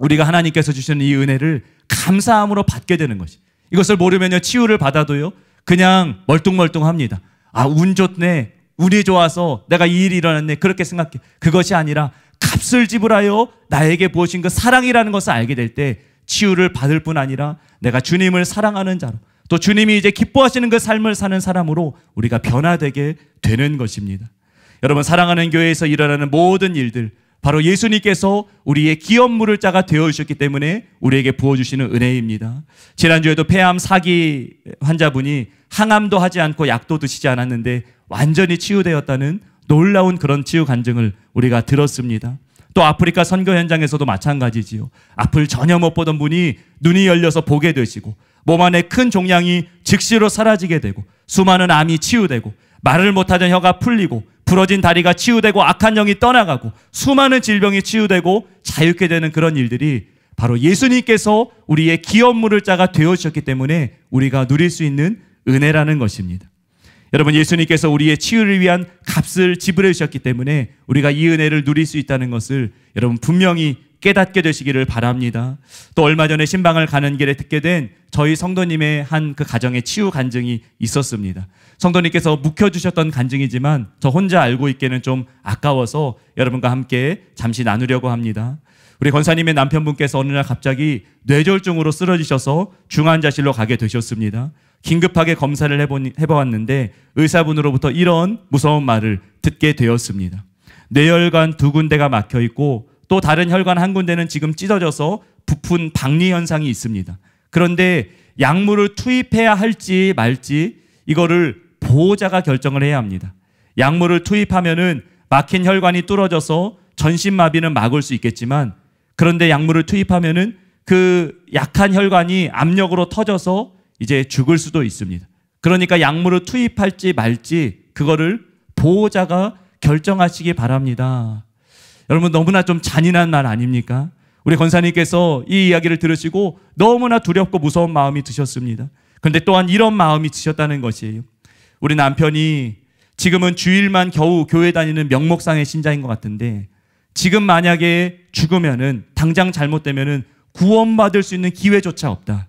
우리가 하나님께서 주시는 이 은혜를 감사함으로 받게 되는 것이. 이것을 모르면요, 치유를 받아도요 그냥 멀뚱멀뚱합니다. 아, 운 좋네, 운이 좋아서 내가 이 일이 일어났네, 그렇게 생각해. 그것이 아니라 값을 지불하여 나에게 부어신 그 사랑이라는 것을 알게 될 때 치유를 받을 뿐 아니라 내가 주님을 사랑하는 자로, 또 주님이 이제 기뻐하시는 그 삶을 사는 사람으로 우리가 변화되게 되는 것입니다. 여러분, 사랑하는 교회에서 일어나는 모든 일들, 바로 예수님께서 우리의 기업물을 자가 되어주셨기 때문에 우리에게 부어주시는 은혜입니다. 지난주에도 폐암 4기 환자분이 항암도 하지 않고 약도 드시지 않았는데 완전히 치유되었다는 놀라운 그런 치유 간증을 우리가 들었습니다. 또 아프리카 선교 현장에서도 마찬가지지요. 앞을 전혀 못 보던 분이 눈이 열려서 보게 되시고, 몸 안에 큰 종양이 즉시로 사라지게 되고, 수많은 암이 치유되고, 말을 못하던 혀가 풀리고, 부러진 다리가 치유되고, 악한 영이 떠나가고, 수많은 질병이 치유되고 자유케 되는 그런 일들이 바로 예수님께서 우리의 기업물을 자가 되어주셨기 때문에 우리가 누릴 수 있는 은혜라는 것입니다. 여러분, 예수님께서 우리의 치유를 위한 값을 지불해 주셨기 때문에 우리가 이 은혜를 누릴 수 있다는 것을 여러분 분명히 깨닫게 되시기를 바랍니다. 또 얼마 전에 신방을 가는 길에 듣게 된 저희 성도님의 한 그 가정의 치유 간증이 있었습니다. 성도님께서 묵혀주셨던 간증이지만 저 혼자 알고 있기에는 좀 아까워서 여러분과 함께 잠시 나누려고 합니다. 우리 권사님의 남편분께서 어느 날 갑자기 뇌졸중으로 쓰러지셔서 중환자실로 가게 되셨습니다. 긴급하게 검사를 해보았는데 의사분으로부터 이런 무서운 말을 듣게 되었습니다. 뇌혈관 2군데가 막혀있고 또 다른 혈관 1군데는 지금 찢어져서 부푼 박리 현상이 있습니다. 그런데 약물을 투입해야 할지 말지 이거를 보호자가 결정을 해야 합니다. 약물을 투입하면은 막힌 혈관이 뚫어져서 전신마비는 막을 수 있겠지만, 그런데 약물을 투입하면은 그 약한 혈관이 압력으로 터져서 이제 죽을 수도 있습니다. 그러니까 약물을 투입할지 말지 그거를 보호자가 결정하시기 바랍니다. 여러분, 너무나 좀 잔인한 말 아닙니까? 우리 권사님께서 이 이야기를 들으시고 너무나 두렵고 무서운 마음이 드셨습니다. 그런데 또한 이런 마음이 드셨다는 것이에요. 우리 남편이 지금은 주일만 겨우 교회 다니는 명목상의 신자인 것 같은데 지금 만약에 죽으면은 당장 잘못되면은 구원받을 수 있는 기회조차 없다.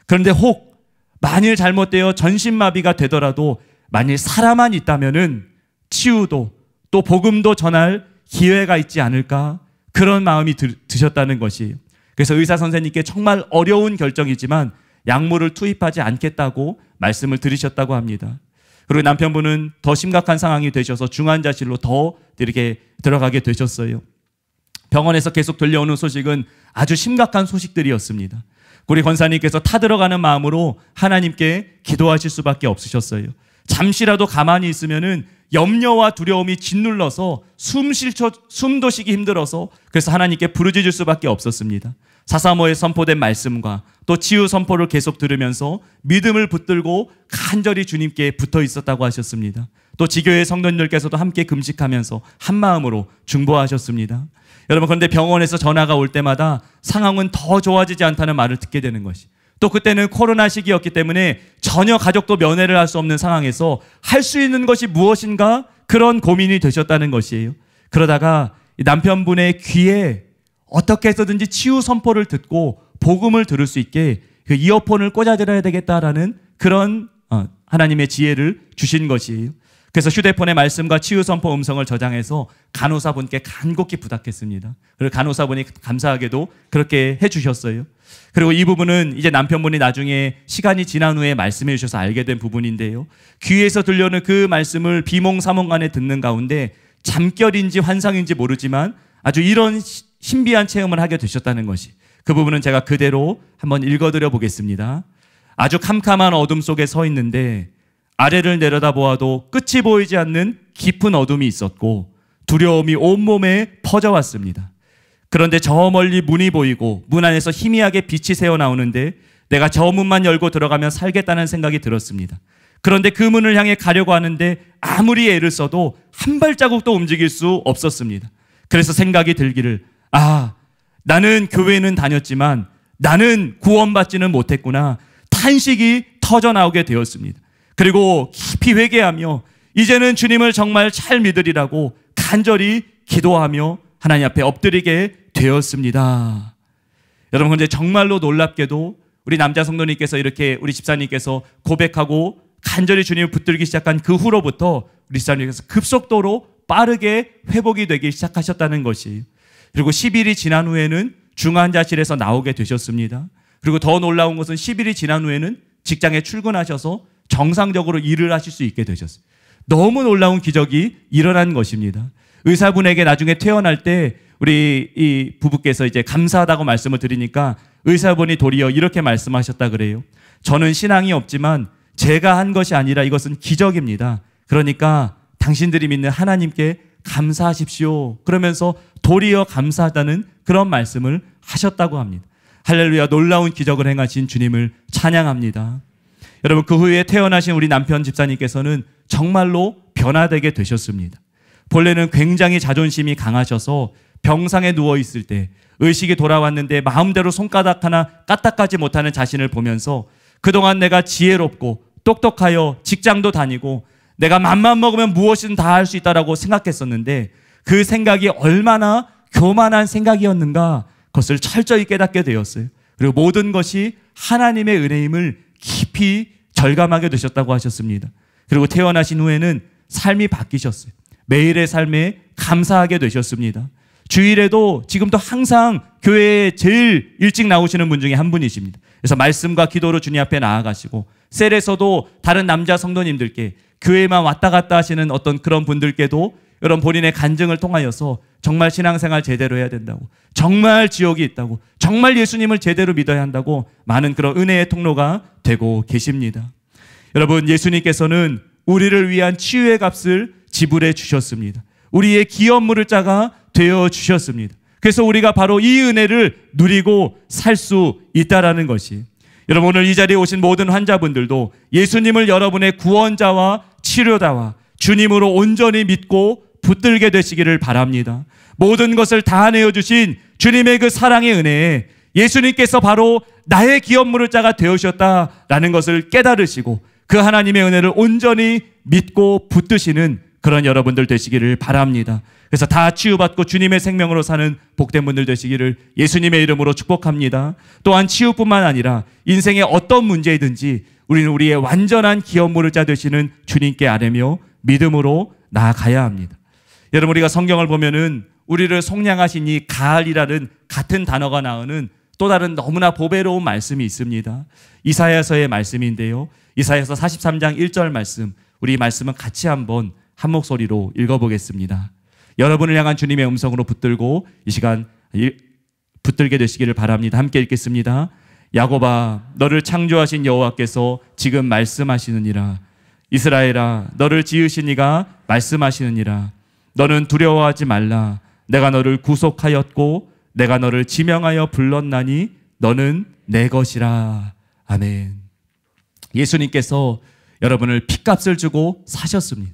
그런데 혹 만일 잘못되어 전신마비가 되더라도 만일 살아만 있다면은 치유도 또 복음도 전할 기회가 있지 않을까, 그런 마음이 드셨다는 것이에요. 그래서 의사 선생님께 정말 어려운 결정이지만 약물을 투입하지 않겠다고 말씀을 드리셨다고 합니다. 그리고 남편분은 더 심각한 상황이 되셔서 중환자실로 더 이렇게 들어가게 되셨어요. 병원에서 계속 들려오는 소식은 아주 심각한 소식들이었습니다. 우리 권사님께서 타들어가는 마음으로 하나님께 기도하실 수밖에 없으셨어요. 잠시라도 가만히 있으면은 염려와 두려움이 짓눌러서 숨도 쉬기 힘들어서 그래서 하나님께 부르짖을 수밖에 없었습니다. 435에 선포된 말씀과 또 치유 선포를 계속 들으면서 믿음을 붙들고 간절히 주님께 붙어 있었다고 하셨습니다. 또 지교회 성도님들께서도 함께 금식하면서 한 마음으로 중보하셨습니다. 여러분, 그런데 병원에서 전화가 올 때마다 상황은 더 좋아지지 않다는 말을 듣게 되는 것이, 또 그때는 코로나 시기였기 때문에 전혀 가족도 면회를 할 수 없는 상황에서 할 수 있는 것이 무엇인가, 그런 고민이 되셨다는 것이에요. 그러다가 남편분의 귀에 어떻게 해서든지 치유 선포를 듣고 복음을 들을 수 있게 그 이어폰을 꽂아드려야 되겠다라는 그런 하나님의 지혜를 주신 것이에요. 그래서 휴대폰에 말씀과 치유 선포 음성을 저장해서 간호사분께 간곡히 부탁했습니다. 그리고 간호사분이 감사하게도 그렇게 해주셨어요. 그리고 이 부분은 이제 남편분이 나중에 시간이 지난 후에 말씀해 주셔서 알게 된 부분인데요. 귀에서 들려오는 그 말씀을 비몽사몽간에 듣는 가운데 잠결인지 환상인지 모르지만 아주 이런 신비한 체험을 하게 되셨다는 것이, 그 부분은 제가 그대로 한번 읽어드려 보겠습니다. 아주 캄캄한 어둠 속에 서 있는데 아래를 내려다보아도 끝이 보이지 않는 깊은 어둠이 있었고 두려움이 온몸에 퍼져왔습니다. 그런데 저 멀리 문이 보이고 문 안에서 희미하게 빛이 새어나오는데 내가 저 문만 열고 들어가면 살겠다는 생각이 들었습니다. 그런데 그 문을 향해 가려고 하는데 아무리 애를 써도 한 발자국도 움직일 수 없었습니다. 그래서 생각이 들기를, 나는 교회는 다녔지만 나는 구원받지는 못했구나. 탄식이 터져나오게 되었습니다. 그리고 깊이 회개하며 이제는 주님을 정말 잘 믿으리라고 간절히 기도하며 하나님 앞에 엎드리게 되었습니다. 여러분, 근데 정말로 놀랍게도 우리 남자 성도님께서 이렇게 우리 집사님께서 고백하고 간절히 주님을 붙들기 시작한 그 후로부터 우리 집사님께서 급속도로 빠르게 회복이 되기 시작하셨다는 것이, 그리고 10일이 지난 후에는 중환자실에서 나오게 되셨습니다. 그리고 더 놀라운 것은 10일이 지난 후에는 직장에 출근하셔서 정상적으로 일을 하실 수 있게 되셨어요. 너무 놀라운 기적이 일어난 것입니다. 의사분에게 나중에 퇴원할 때 우리 이 부부께서 이제 감사하다고 말씀을 드리니까 의사분이 도리어 이렇게 말씀하셨다 그래요. 저는 신앙이 없지만 제가 한 것이 아니라 이것은 기적입니다. 그러니까 당신들이 믿는 하나님께 감사하십시오. 그러면서 도리어 감사하다는 그런 말씀을 하셨다고 합니다. 할렐루야, 놀라운 기적을 행하신 주님을 찬양합니다. 여러분, 그 후에 태어나신 우리 남편 집사님께서는 정말로 변화되게 되셨습니다. 본래는 굉장히 자존심이 강하셔서 병상에 누워있을 때 의식이 돌아왔는데 마음대로 손가락 하나 까딱하지 못하는 자신을 보면서 그동안 내가 지혜롭고 똑똑하여 직장도 다니고 내가 맘만 먹으면 무엇이든 다 할 수 있다라고 생각했었는데 그 생각이 얼마나 교만한 생각이었는가, 그것을 철저히 깨닫게 되었어요. 그리고 모든 것이 하나님의 은혜임을 깊이 절감하게 되셨다고 하셨습니다. 그리고 태어나신 후에는 삶이 바뀌셨어요. 매일의 삶에 감사하게 되셨습니다. 주일에도 지금도 항상 교회에 제일 일찍 나오시는 분 중에 한 분이십니다. 그래서 말씀과 기도로 주님 앞에 나아가시고, 셀에서도 다른 남자 성도님들께 교회만 왔다 갔다 하시는 어떤 그런 분들께도 이런 본인의 간증을 통하여서 정말 신앙생활 제대로 해야 된다고, 정말 지옥이 있다고, 정말 예수님을 제대로 믿어야 한다고 많은 그런 은혜의 통로가 되고 계십니다. 여러분, 예수님께서는 우리를 위한 치유의 값을 지불해 주셨습니다. 우리의 기업물을 짜가 되어 주셨습니다. 그래서 우리가 바로 이 은혜를 누리고 살 수 있다라는 것이, 여러분, 오늘 이 자리에 오신 모든 환자분들도 예수님을 여러분의 구원자와 치료자와 주님으로 온전히 믿고 붙들게 되시기를 바랍니다. 모든 것을 다 내어주신 주님의 그 사랑의 은혜에 예수님께서 바로 나의 기업물을 짜가 되어주셨다라는 것을 깨달으시고 그 하나님의 은혜를 온전히 믿고 붙드시는 그런 여러분들 되시기를 바랍니다. 그래서 다 치유받고 주님의 생명으로 사는 복된 분들 되시기를 예수님의 이름으로 축복합니다. 또한 치유뿐만 아니라 인생의 어떤 문제이든지 우리는 우리의 완전한 기업물을 짜 되시는 주님께 아뢰며 믿음으로 나아가야 합니다. 여러분, 우리가 성경을 보면은 우리를 속량하신 이 가을이라는 같은 단어가 나오는 또 다른 너무나 보배로운 말씀이 있습니다. 이사야서의 말씀인데요. 이사야서 43장 1절 말씀, 우리 말씀은 같이 한번 한 목소리로 읽어보겠습니다. 여러분을 향한 주님의 음성으로 붙들고 이 시간 붙들게 되시기를 바랍니다. 함께 읽겠습니다. 야곱아, 너를 창조하신 여호와께서 지금 말씀하시느니라. 이스라엘아, 너를 지으신 이가 말씀하시느니라. 너는 두려워하지 말라. 내가 너를 구속하였고 내가 너를 지명하여 불렀나니 너는 내 것이라. 아멘. 예수님께서 여러분을 핏값을 주고 사셨습니다.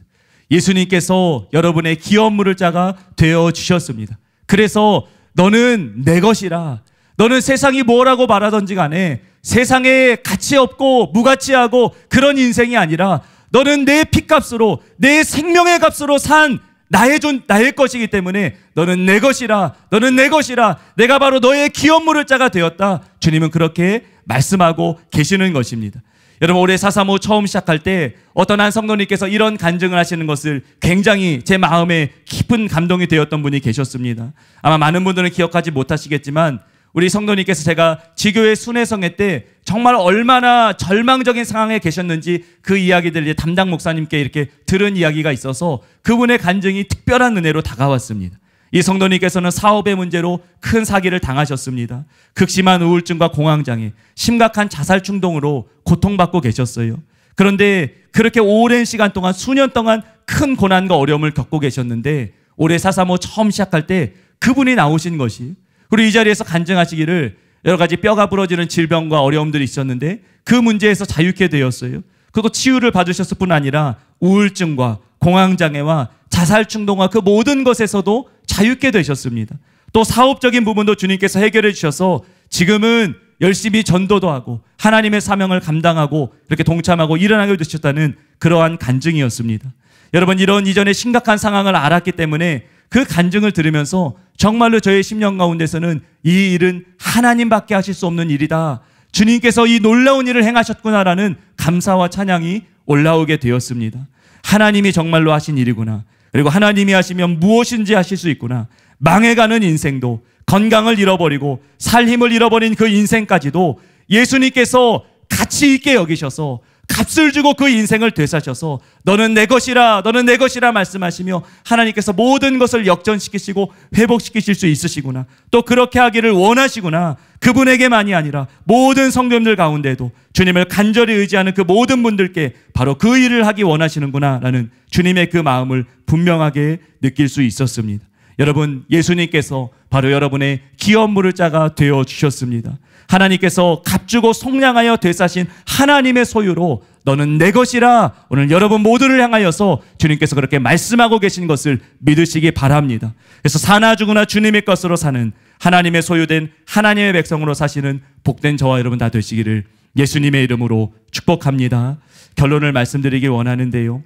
예수님께서 여러분의 기업물을 짜가 되어 주셨습니다. 그래서 너는 내 것이라. 너는 세상이 뭐라고 말하던지 간에 세상에 가치 없고 무가치하고 그런 인생이 아니라 너는 내 핏값으로, 내 생명의 값으로 산 나의 것이기 때문에 너는 내 것이라. 너는 내 것이라. 내가 바로 너의 기업물을 짜가 되었다. 주님은 그렇게 말씀하고 계시는 것입니다. 여러분, 올해 435 처음 시작할 때 어떤 한 성도님께서 이런 간증을 하시는 것을 굉장히 제 마음에 깊은 감동이 되었던 분이 계셨습니다. 아마 많은 분들은 기억하지 못하시겠지만 우리 성도님께서 제가 지교회 순회성회 때 정말 얼마나 절망적인 상황에 계셨는지 그 이야기들 이제 담당 목사님께 이렇게 들은 이야기가 있어서 그분의 간증이 특별한 은혜로 다가왔습니다. 이 성도님께서는 사업의 문제로 큰 사기를 당하셨습니다. 극심한 우울증과 공황장애, 심각한 자살 충동으로 고통받고 계셨어요. 그런데 그렇게 오랜 시간 동안, 수년 동안 큰 고난과 어려움을 겪고 계셨는데 올해 435 처음 시작할 때 그분이 나오신 것이, 그리고 이 자리에서 간증하시기를 여러 가지 뼈가 부러지는 질병과 어려움들이 있었는데 그 문제에서 자유케 되었어요. 그리고 치유를 받으셨을 뿐 아니라 우울증과 공황장애와 자살 충동과 그 모든 것에서도 자유케 되셨습니다. 또 사업적인 부분도 주님께서 해결해 주셔서 지금은 열심히 전도도 하고 하나님의 사명을 감당하고 이렇게 동참하고 일어나게 되셨다는 그러한 간증이었습니다. 여러분, 이런 이전의 심각한 상황을 알았기 때문에 그 간증을 들으면서 정말로 저의 심령 가운데서는 이 일은 하나님밖에 하실 수 없는 일이다. 주님께서 이 놀라운 일을 행하셨구나라는 감사와 찬양이 올라오게 되었습니다. 하나님이 정말로 하신 일이구나. 그리고 하나님이 하시면 무엇인지 하실 수 있구나. 망해가는 인생도, 건강을 잃어버리고 살 힘을 잃어버린 그 인생까지도 예수님께서 가치 있게 여기셔서 값을 주고 그 인생을 되사셔서 너는 내 것이라, 너는 내 것이라 말씀하시며 하나님께서 모든 것을 역전시키시고 회복시키실 수 있으시구나. 또 그렇게 하기를 원하시구나. 그분에게만이 아니라 모든 성도님들 가운데도 주님을 간절히 의지하는 그 모든 분들께 바로 그 일을 하기 원하시는구나 라는 주님의 그 마음을 분명하게 느낄 수 있었습니다. 여러분, 예수님께서 바로 여러분의 기업물을 짜가 되어 주셨습니다. 하나님께서 값주고 속량하여 되사신 하나님의 소유로 너는 내 것이라 오늘 여러분 모두를 향하여서 주님께서 그렇게 말씀하고 계신 것을 믿으시기 바랍니다. 그래서 사나 죽으나 주님의 것으로 사는 하나님의 소유된 하나님의 백성으로 사시는 복된 저와 여러분 다 되시기를 예수님의 이름으로 축복합니다. 결론을 말씀드리기 원하는데요.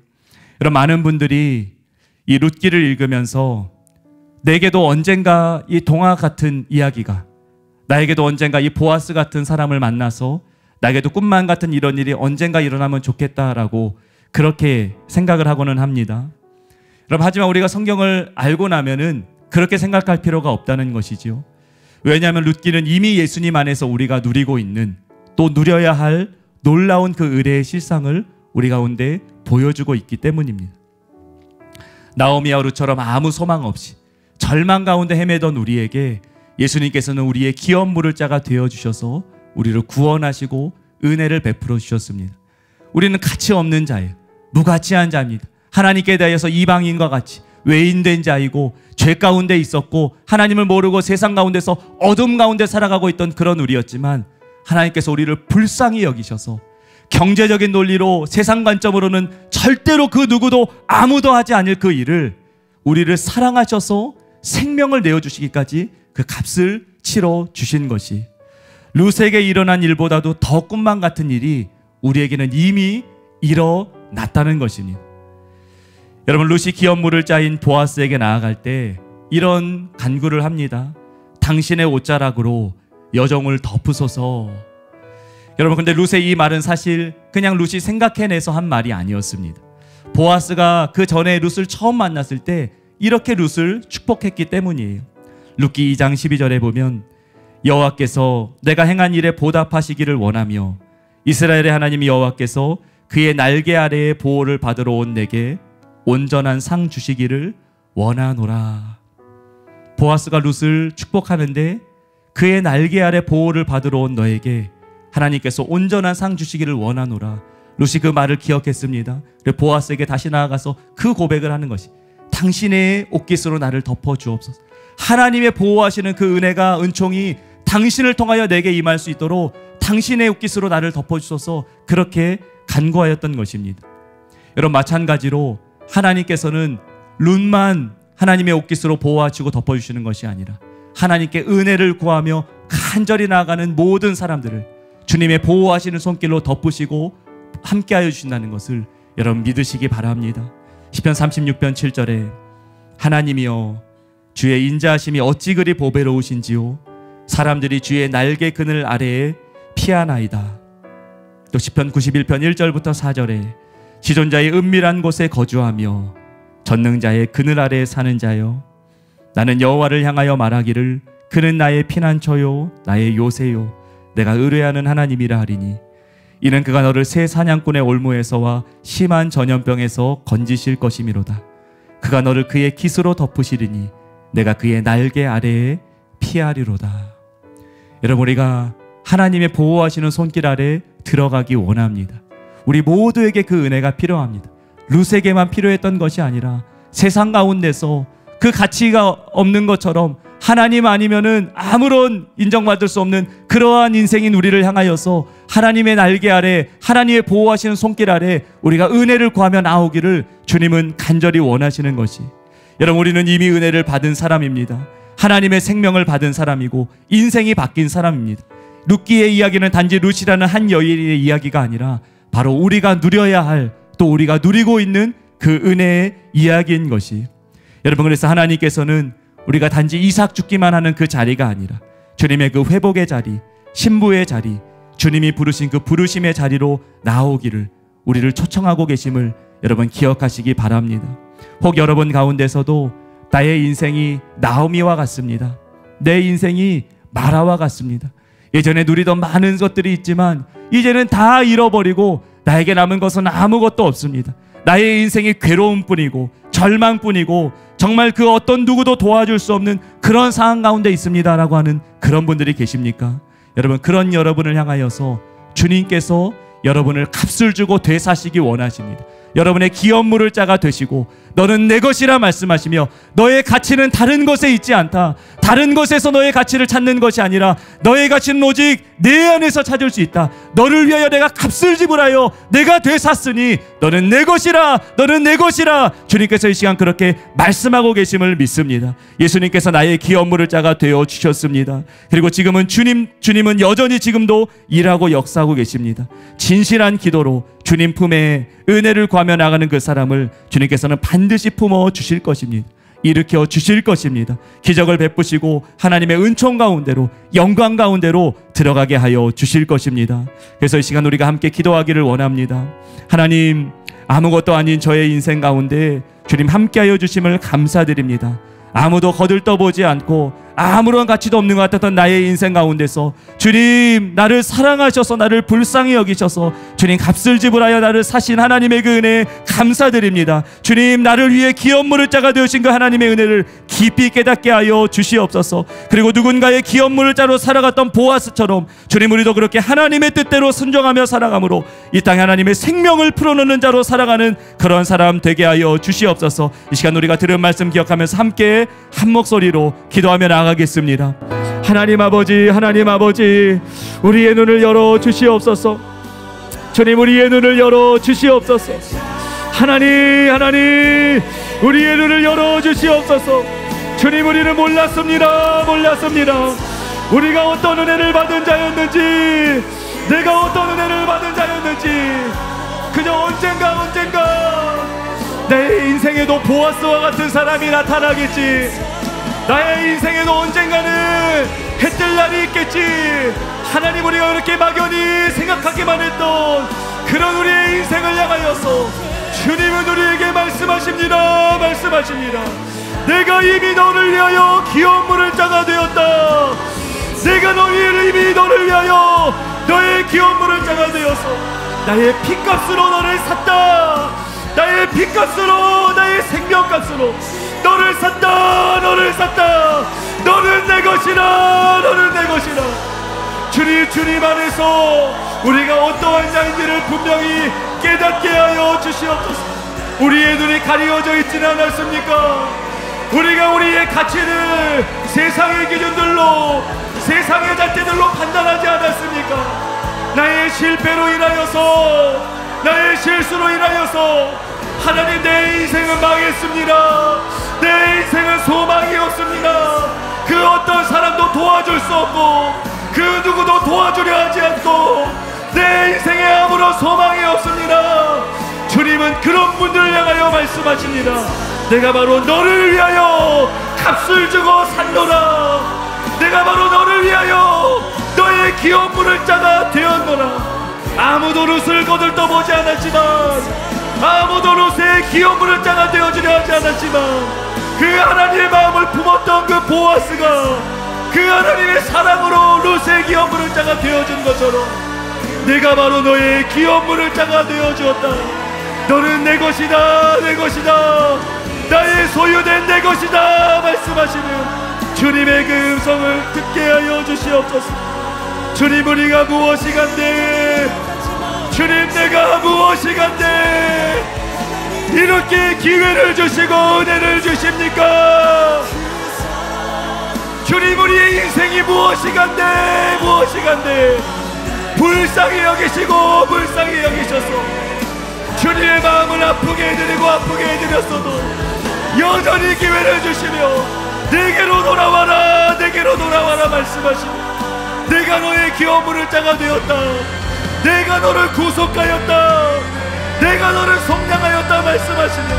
여러분, 많은 분들이 이 룻기를 읽으면서 내게도 언젠가 이 동화 같은 이야기가, 나에게도 언젠가 이 보아스 같은 사람을 만나서 나에게도 꿈만 같은 이런 일이 언젠가 일어나면 좋겠다라고 그렇게 생각을 하고는 합니다. 여러분, 하지만 우리가 성경을 알고 나면은 그렇게 생각할 필요가 없다는 것이지요. 왜냐하면 룻기는 이미 예수님 안에서 우리가 누리고 있는, 또 누려야 할 놀라운 그 의뢰의 실상을 우리 가운데 보여주고 있기 때문입니다. 나오미와 룻처럼 아무 소망 없이 절망 가운데 헤매던 우리에게 예수님께서는 우리의 기업물을 짜가 되어주셔서 우리를 구원하시고 은혜를 베풀어 주셨습니다. 우리는 가치 없는 자예요. 무가치한 자입니다. 하나님께 대하여서 이방인과 같이 외인된 자이고 죄 가운데 있었고 하나님을 모르고 세상 가운데서 어둠 가운데 살아가고 있던 그런 우리였지만 하나님께서 우리를 불쌍히 여기셔서 경제적인 논리로 세상 관점으로는 절대로 그 누구도 아무도 하지 않을 그 일을 우리를 사랑하셔서 생명을 내어주시기까지 그 값을 치러 주신 것이, 룻에게 일어난 일보다도 더 꿈만 같은 일이 우리에게는 이미 일어났다는 것입니다. 여러분, 룻이 기업물을 짜인 보아스에게 나아갈 때 이런 간구를 합니다. 당신의 옷자락으로 여정을 덮으소서. 여러분, 근데 룻의 이 말은 사실 그냥 룻이 생각해내서 한 말이 아니었습니다. 보아스가 그 전에 룻을 처음 만났을 때 이렇게 룻을 축복했기 때문이에요. 룻기 2장 12절에 보면 여호와께서 내가 행한 일에 보답하시기를 원하며 이스라엘의 하나님 여호와께서 그의 날개 아래에 보호를 받으러 온 내게 온전한 상 주시기를 원하노라. 보아스가 룻을 축복하는데 그의 날개 아래 보호를 받으러 온 너에게 하나님께서 온전한 상 주시기를 원하노라. 룻이 그 말을 기억했습니다. 그래서 보아스에게 다시 나아가서 그 고백을 하는 것이 당신의 옷깃으로 나를 덮어주옵소서. 하나님의 보호하시는 그 은혜가 은총이 당신을 통하여 내게 임할 수 있도록 당신의 옷깃으로 나를 덮어주소서, 그렇게 간구하였던 것입니다. 여러분, 마찬가지로 하나님께서는 룻만 하나님의 옷깃으로 보호하시고 덮어주시는 것이 아니라 하나님께 은혜를 구하며 간절히 나아가는 모든 사람들을 주님의 보호하시는 손길로 덮으시고 함께하여 주신다는 것을 여러분 믿으시기 바랍니다. 시편 36편 7절에 하나님이여 주의 인자하심이 어찌 그리 보배로우신지요 사람들이 주의 날개 그늘 아래에 피하나이다. 또 시편 91편 1절부터 4절에 지존자의 은밀한 곳에 거주하며 전능자의 그늘 아래에 사는 자여 나는 여호와를 향하여 말하기를 그는 나의 피난처요 나의 요새요 내가 의뢰하는 하나님이라 하리니 이는 그가 너를 새 사냥꾼의 올무에서와 심한 전염병에서 건지실 것이미로다. 그가 너를 그의 깃으로 덮으시리니 내가 그의 날개 아래에 피하리로다. 여러분, 우리가 하나님의 보호하시는 손길 아래 들어가기 원합니다. 우리 모두에게 그 은혜가 필요합니다. 룻에게만 필요했던 것이 아니라 세상 가운데서 그 가치가 없는 것처럼 하나님 아니면은 아무런 인정받을 수 없는 그러한 인생인 우리를 향하여서 하나님의 날개 아래, 하나님의 보호하시는 손길 아래 우리가 은혜를 구하며 나오기를 주님은 간절히 원하시는 것이, 여러분, 우리는 이미 은혜를 받은 사람입니다. 하나님의 생명을 받은 사람이고 인생이 바뀐 사람입니다. 룻기의 이야기는 단지 룻이라는 한 여인의 이야기가 아니라 바로 우리가 누려야 할, 또 우리가 누리고 있는 그 은혜의 이야기인 것이, 여러분, 그래서 하나님께서는 우리가 단지 이삭 죽기만 하는 그 자리가 아니라 주님의 그 회복의 자리, 신부의 자리, 주님이 부르신 그 부르심의 자리로 나오기를 우리를 초청하고 계심을 여러분 기억하시기 바랍니다. 혹 여러분 가운데서도 나의 인생이 나오미와 같습니다. 내 인생이 마라와 같습니다. 예전에 누리던 많은 것들이 있지만 이제는 다 잃어버리고 나에게 남은 것은 아무것도 없습니다. 나의 인생이 괴로움뿐이고 절망뿐이고 정말 그 어떤 누구도 도와줄 수 없는 그런 상황 가운데 있습니다 라고 하는 그런 분들이 계십니까? 여러분, 그런 여러분을 향하여서 주님께서 여러분을 값을 주고 되사시기 원하십니다. 여러분의 기업물을 짜가 되시고 너는 내 것이라 말씀하시며 너의 가치는 다른 것에 있지 않다. 다른 것에서 너의 가치를 찾는 것이 아니라 너의 가치는 오직 내 안에서 찾을 수 있다. 너를 위하여 내가 값을 지불하여 내가 되샀으니 너는 내 것이라, 너는 내 것이라. 주님께서 이 시간 그렇게 말씀하고 계심을 믿습니다. 예수님께서 나의 기업물을 짜가 되어 주셨습니다. 그리고 지금은 주님은 여전히 지금도 일하고 역사하고 계십니다. 진실한 기도로 주님 품에 은혜를 구하며 나가는 그 사람을 주님께서는 반드시 품어 주실 것입니다. 일으켜 주실 것입니다. 기적을 베푸시고 하나님의 은총 가운데로, 영광 가운데로 들어가게 하여 주실 것입니다. 그래서 이 시간 우리가 함께 기도하기를 원합니다. 하나님, 아무것도 아닌 저의 인생 가운데 주님 함께하여 주심을 감사드립니다. 아무도 거들떠보지 않고 아무런 가치도 없는 것 같았던 나의 인생 가운데서 주님 나를 사랑하셔서 나를 불쌍히 여기셔서 주님 값을 지불하여 나를 사신 하나님의 그 은혜에 감사드립니다. 주님, 나를 위해 기업물을 짜가 되으신 그 하나님의 은혜를 깊이 깨닫게 하여 주시옵소서. 그리고 누군가의 기업물을 짜로 살아갔던 보아스처럼 주님, 우리도 그렇게 하나님의 뜻대로 순종하며 살아감으로 이 땅에 하나님의 생명을 풀어놓는 자로 살아가는 그런 사람 되게 하여 주시옵소서. 이 시간 우리가 들은 말씀 기억하면서 함께 한 목소리로 기도하며 나가겠습니다. 하나님 아버지, 하나님 아버지, 우리의 눈을 열어 주시옵소서. 주님, 우리의 눈을 열어 주시옵소서. 하나님, 하나님, 우리의 눈을 열어 주시옵소서. 주님, 우리는 몰랐습니다. 우리가 어떤 은혜를 받은 자였는지, 내가 어떤 은혜를 받은 자였는지, 그저 언젠가 내 인생에도 보아스와 같은 사람이 나타나겠지. 나의 인생에도 언젠가는 해뜰 날이 있겠지. 하나님, 우리가 그렇게 막연히 생각하기만 했던 그런 우리의 인생을 향하여서 주님은 우리에게 말씀하십니다. 내가 이미 너를 위하여 귀여운 물을 짜가 되었다. 내가 이미 너를 위하여 너의 귀여운 물을 짜가 되어서 나의 피값으로 너를 샀다. 나의 피값으로, 나의 생명값으로 너를 샀다. 너는 내 것이라. 주님 안에서 우리가 어떠한 자인지를 분명히 깨닫게 하여 주시옵소서. 우리의 눈이 가려져 있지는 않았습니까? 우리가 우리의 가치를 세상의 기준들로, 세상의 잣대들로 판단하지 않았습니까? 나의 실패로 인하여서, 나의 실수로 인하여서 하나님, 내 인생은 망했습니다. 내 인생은 소망이 없습니다. 그 어떤 사람도 도와줄 수 없고 그 누구도 도와주려 하지 않고 내 인생에 아무런 소망이 없습니다. 주님은 그런 분들을 향하여 말씀하십니다. 내가 바로 너를 위하여 값을 주고 샀노라. 내가 바로 너를 위하여 너의 귀여운 물을 짜가 되었노라. 아무도 룻을 거들떠보지 않았지만, 아무도 룻의 귀여운 물을 짜가 되어주려 하지 않았지만, 그 하나님의 마음을 품었던 그 보아스가 그 하나님의 사랑으로 룻의 귀여운 물을 짜가 되어준 것처럼 내가 바로 너의 귀여운 물을 짜가 되어주었다. 너는 내 것이다. 나의 소유된 내 것이다 말씀하시는 주님의 그 음성을 듣게 하여 주시옵소서. 주님, 우리가 무엇이간데, 주님, 내가 무엇이간데 이렇게 기회를 주시고 은혜를 주십니까? 주님, 우리의 인생이 무엇이간데 불쌍히 여기시고 불쌍히 여기셔서 주님의 마음을 아프게 해드렸어도 여전히 기회를 주시며 내게로 돌아와라 말씀하시며 내가 너의 귀여운 물을 짜가 되었다. 내가 너를 구속하였다. 내가 너를 속량하였다 말씀하시며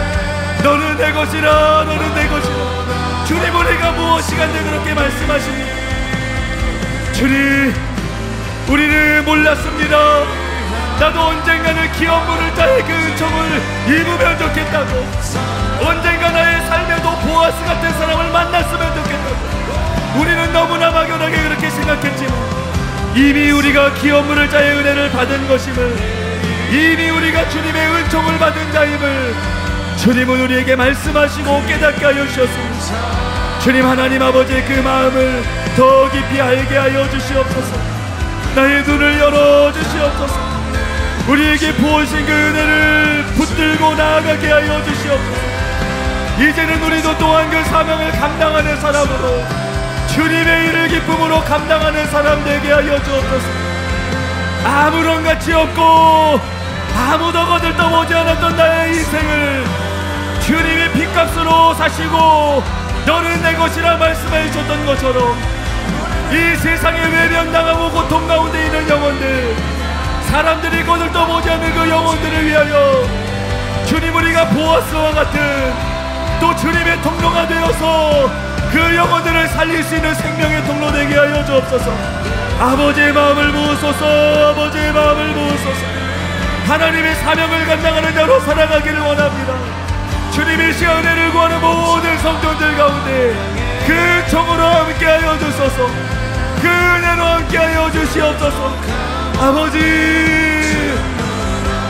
너는 내 것이라. 주님, 우리가 무엇이간데 그렇게 말씀하십니다. 주님, 우리는 몰랐습니다. 나도 언젠가는 귀여운 물을 짜의 그 은총을 입으면 좋겠다고, 언젠가 나의 삶에도 보아스 같은 사람을 만났으면 좋겠다고 우리는 너무나 막연하게 그렇게 생각했지만 이미 우리가 귀여운 물을 짜의 은혜를 받은 것임을, 이미 우리가 주님의 은총을 받은 자임을 주님은 우리에게 말씀하시고 깨닫게 하여 주셨습니다. 주님, 하나님 아버지의 그 마음을 더 깊이 알게 하여 주시옵소서. 나의 눈을 열어 주시옵소서. 우리에게 부어주신 그 은혜를 붙들고 나아가게 하여 주시옵소서. 이제는 우리도 또한 그 사명을 감당하는 사람으로, 주님의 일을 기쁨으로 감당하는 사람 되게 하여 주옵소서. 아무런 가치 없고 아무도 거들떠보지 않았던 나의 인생을 주님의 핏값으로 사시고 너는 내 것이라 말씀해 주셨던 것처럼 이 세상에 외면당하고 고통 가운데 있는 영혼들, 사람들이 거들떠보지 않는 그 영혼들을 위하여 주님, 우리가 보아스와 같은 또 주님의 통로가 되어서 그 영혼들을 살릴 수 있는 생명의 통로 되게 하여 주옵소서. 아버지의 마음을 부으소서. 하나님의 사명을 감당하는 자로 살아가기를 원합니다. 주님의 은혜를 구하는 모든 성도들 가운데 그 정으로 함께하여 주소서. 그 은혜로 함께하여 주시옵소서.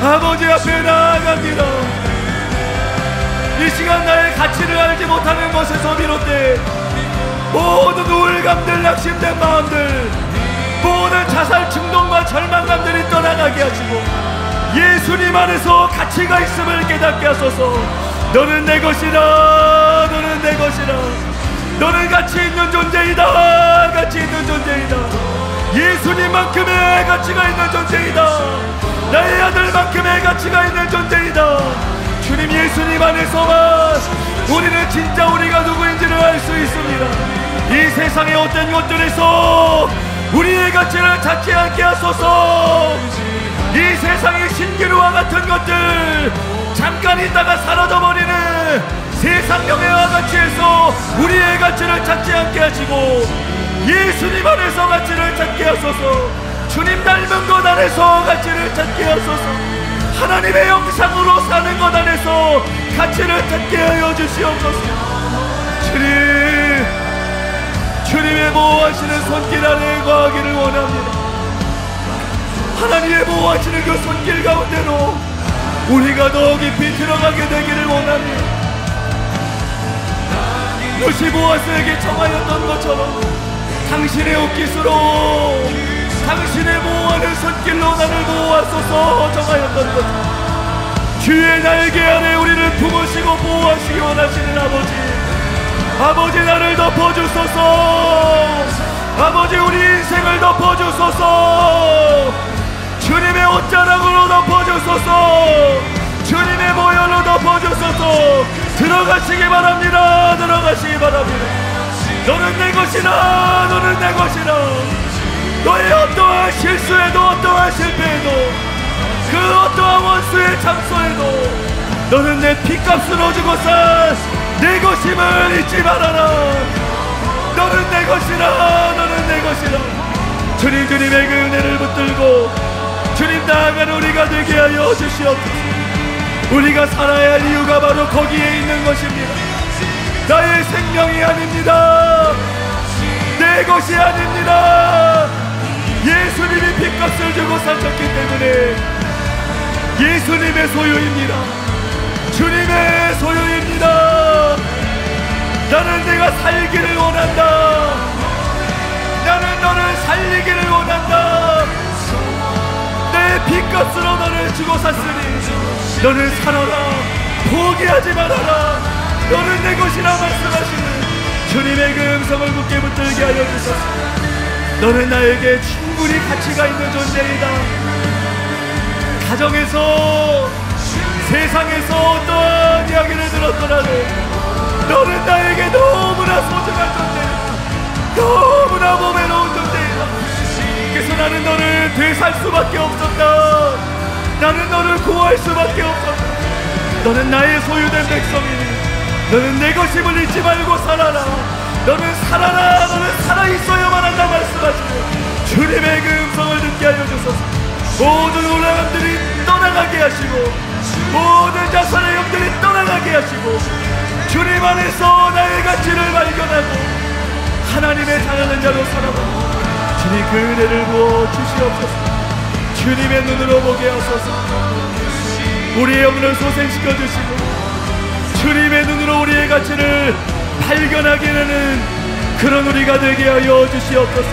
아버지 앞에 나아갑니다. 이 시간 나의 가치를 알지 못하는 것에서 비롯돼 모든 우울감들, 낙심된 마음들, 모든 자살 충동과 절망감들이 떠나가게 하시고 예수님 안에서 가치가 있음을 깨닫게 하소서. 너는 내 것이라. 너는 가치 있는 존재이다. 예수님만큼의 가치가 있는 존재이다. 나의 아들만큼의 가치가 있는 존재이다. 주님, 예수님 안에서만 우리는 진짜 우리가 누구인지를 알 수 있습니다. 이 세상의 어떤 것들에서 우리의 가치를 찾지 않게 하소서. 이 세상의 신기루와 같은 것들, 잠깐 있다가 사라져버리는 세상 명예와 가치에서 우리의 가치를 찾지 않게 하시고 예수님 안에서 가치를 찾게 하소서. 주님 닮은 것 안에서 가치를 찾게 하소서. 하나님의 형상으로 사는 것 안에서 가치를 찾게 하여 주시옵소서. 주님의 보호하시는 손길 안에 거하기를 원합니다. 하나님의 보호하시는 그 손길 가운데로 우리가 더 깊이 들어가게 되기를 원합니다. 루시 보아스에게 청하였던 것처럼 당신의 옷깃으로, 당신의 보호하는 손길로 나를 보호하소서 정하였던 것처럼 주의 날개 아래 우리를 품으시고 보호하시기 원하시는 아버지, 나를 덮어주소서. 아버지, 우리 인생을 덮어주소서. 주님의 옷자락으로 덮어주소서. 주님의 모혈로 덮어주소서. 들어가시기 바랍니다. 들어가시기 바랍니다. 너는 내 것이라, 너는 내 것이라. 너의 어떠한 실수에도, 어떠한 실패에도, 그 어떠한 원수의 장소에도 너는 내 피값으로 주고 산 내 것임을 잊지 말아라. 너는 내 것이라, 너는 내 것이라. 주님의 그 은혜를 붙들고 주님 나아가는 우리가 되게 하여 주시옵소서. 우리가 살아야 할 이유가 바로 거기에 있는 것입니다. 나의 생명이 아닙니다. 내 것이 아닙니다. 예수님이 핏값을 주고 사셨기 때문에 예수님의 소유입니다. 주님의 소유입니다. 나는 내가 살기를 원한다. 나는 너를 살리기를 원한다. 내 핏값으로 너를 주고 샀으니 너는 살아라. 포기하지 말아라. 너는 내 것이라 말씀하시는 주님의 그 음성을 굳게 붙들게 하여 주소서. 너는 나에게 충분히 가치가 있는 존재이다. 가정에서, 세상에서 어떠한 이야기를 들었더라도 너는 나에게 너무나 소중한 존재이다. 너무나 보배로운 존재이다. 그래서 나는 너를 되살 수밖에 없었다. 나는 너를 구할 수밖에 없었다. 너는 나의 소유된 백성이니 너는 내 것임을 잊지 말고 살아라. 너는 살아라. 너는 살아있어야만 한다 말씀하시고 주님의 그 음성을 듣게 하여 주소서. 모든 올라감들이 떠나가게 하시고 모든 자선의 영들이 떠나가게 하시고 주님 안에서 나의 가치를 발견하고 하나님의 사랑하는 자로 살아가고 주님 그 은혜를 부어 주시옵소서. 주님의 눈으로 보게 하소서. 우리의 영혼을 소생시켜 주시고 주님의 눈으로 우리의 가치를 발견하게 되는 그런 우리가 되게 하여 주시옵소서.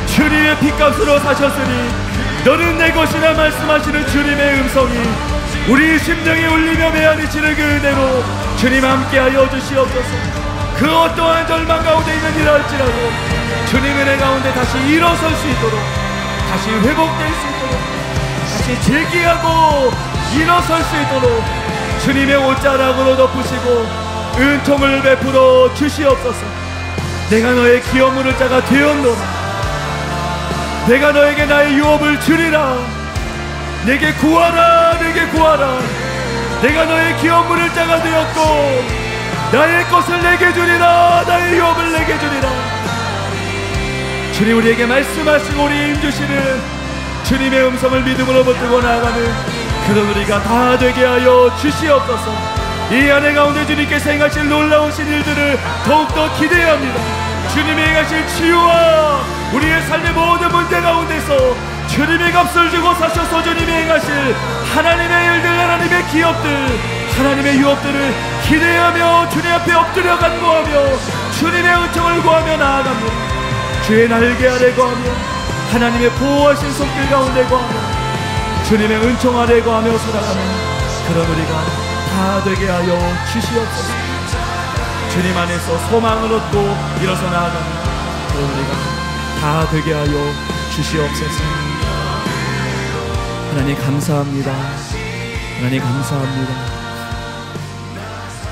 주님의 핏값으로 사셨으니 너는 내 것이라 말씀하시는 주님의 음성이 우리 심령에 울리며 메아리치는 그 은혜로 주님 함께하여 주시옵소서. 그 어떠한 절망 가운데 있는 일을 할지라도 주님 은혜 가운데 다시 일어설 수 있도록, 다시 회복될 수 있도록, 다시 재기하고 일어설 수 있도록 주님의 옷자락으로 덮으시고 은총을 베풀어 주시옵소서. 내가 너의 기업 물을 자가 되었노라. 내가 너에게 나의 유업을 주리라. 내게 구하라. 내게 구하라. 내가 너의 기업 물을 자가 되었고 나의 것을 내게 주리라. 나의 유업을 내게 주리라. 주님 우리에게 말씀하시고 우리 힘주시는 주님의 음성을 믿음으로 붙들고 나아가는 그런 우리가 다 되게 하여 주시옵소서. 이 안에 가운데 주님께서 행하실 놀라우신 일들을 더욱더 기대합니다. 주님이 행하실 치유와 우리의 삶의 모든 문제 가운데서 주님의 값을 주고 사셔서 주님이 행하실 하나님의 일들, 하나님의 기업들, 하나님의 유업들을 기대하며 주님 앞에 엎드려 간구하며 주님의 은총을 구하며 나아갑니다. 주의 날개 아래 거하며 하나님의 보호하신 손길 가운데 거하며 주님의 은총 아래 거하며 살아가는 그런 우리가 다 되게 하여 주시옵소서. 주님 안에서 소망을 얻고 일어서 나아가는 그런 우리가 다 되게 하여 주시옵소서. 하나님 감사합니다. 하나님 감사합니다.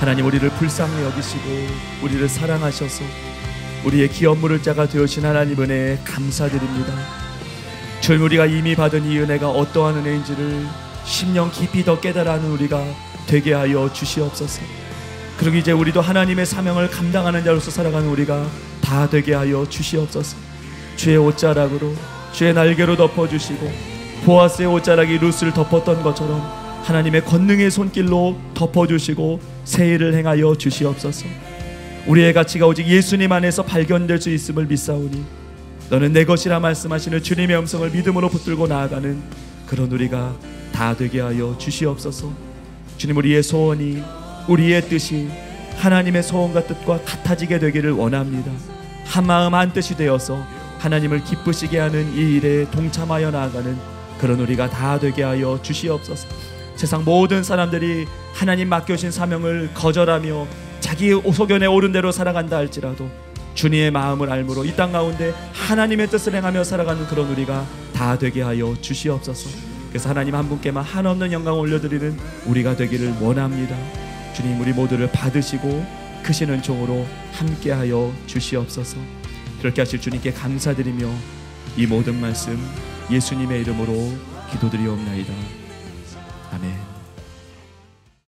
하나님 우리를 불쌍히 여기시고 우리를 사랑하셔서 우리의 기업 물을 자가 되어신 하나님 은혜에 감사드립니다. 주님, 우리가 이미 받은 이 은혜가 어떠한 은혜인지를 심령 깊이 더 깨달아는 우리가 되게 하여 주시옵소서. 그리고 이제 우리도 하나님의 사명을 감당하는 자로서 살아가는 우리가 다 되게 하여 주시옵소서. 주의 옷자락으로, 주의 날개로 덮어주시고 보아스의 옷자락이 룻을 덮었던 것처럼 하나님의 권능의 손길로 덮어주시고 새 일을 행하여 주시옵소서. 우리의 가치가 오직 예수님 안에서 발견될 수 있음을 믿사오니 너는 내 것이라 말씀하시는 주님의 음성을 믿음으로 붙들고 나아가는 그런 우리가 다 되게 하여 주시옵소서. 주님, 우리의 소원이, 우리의 뜻이 하나님의 소원과 뜻과 같아지게 되기를 원합니다. 한마음 한뜻이 되어서 하나님을 기쁘시게 하는 이 일에 동참하여 나아가는 그런 우리가 다 되게 하여 주시옵소서. 세상 모든 사람들이 하나님 맡겨주신 사명을 거절하며 자기 소견에 옳은 대로 살아간다 할지라도 주님의 마음을 알므로 이 땅 가운데 하나님의 뜻을 행하며 살아가는 그런 우리가 다 되게 하여 주시옵소서. 그래서 하나님 한 분께만 한없는 영광을 올려드리는 우리가 되기를 원합니다. 주님, 우리 모두를 받으시고 크시는 종으로 함께하여 주시옵소서. 그렇게 하실 주님께 감사드리며 이 모든 말씀 예수님의 이름으로 기도드리옵나이다. 아멘.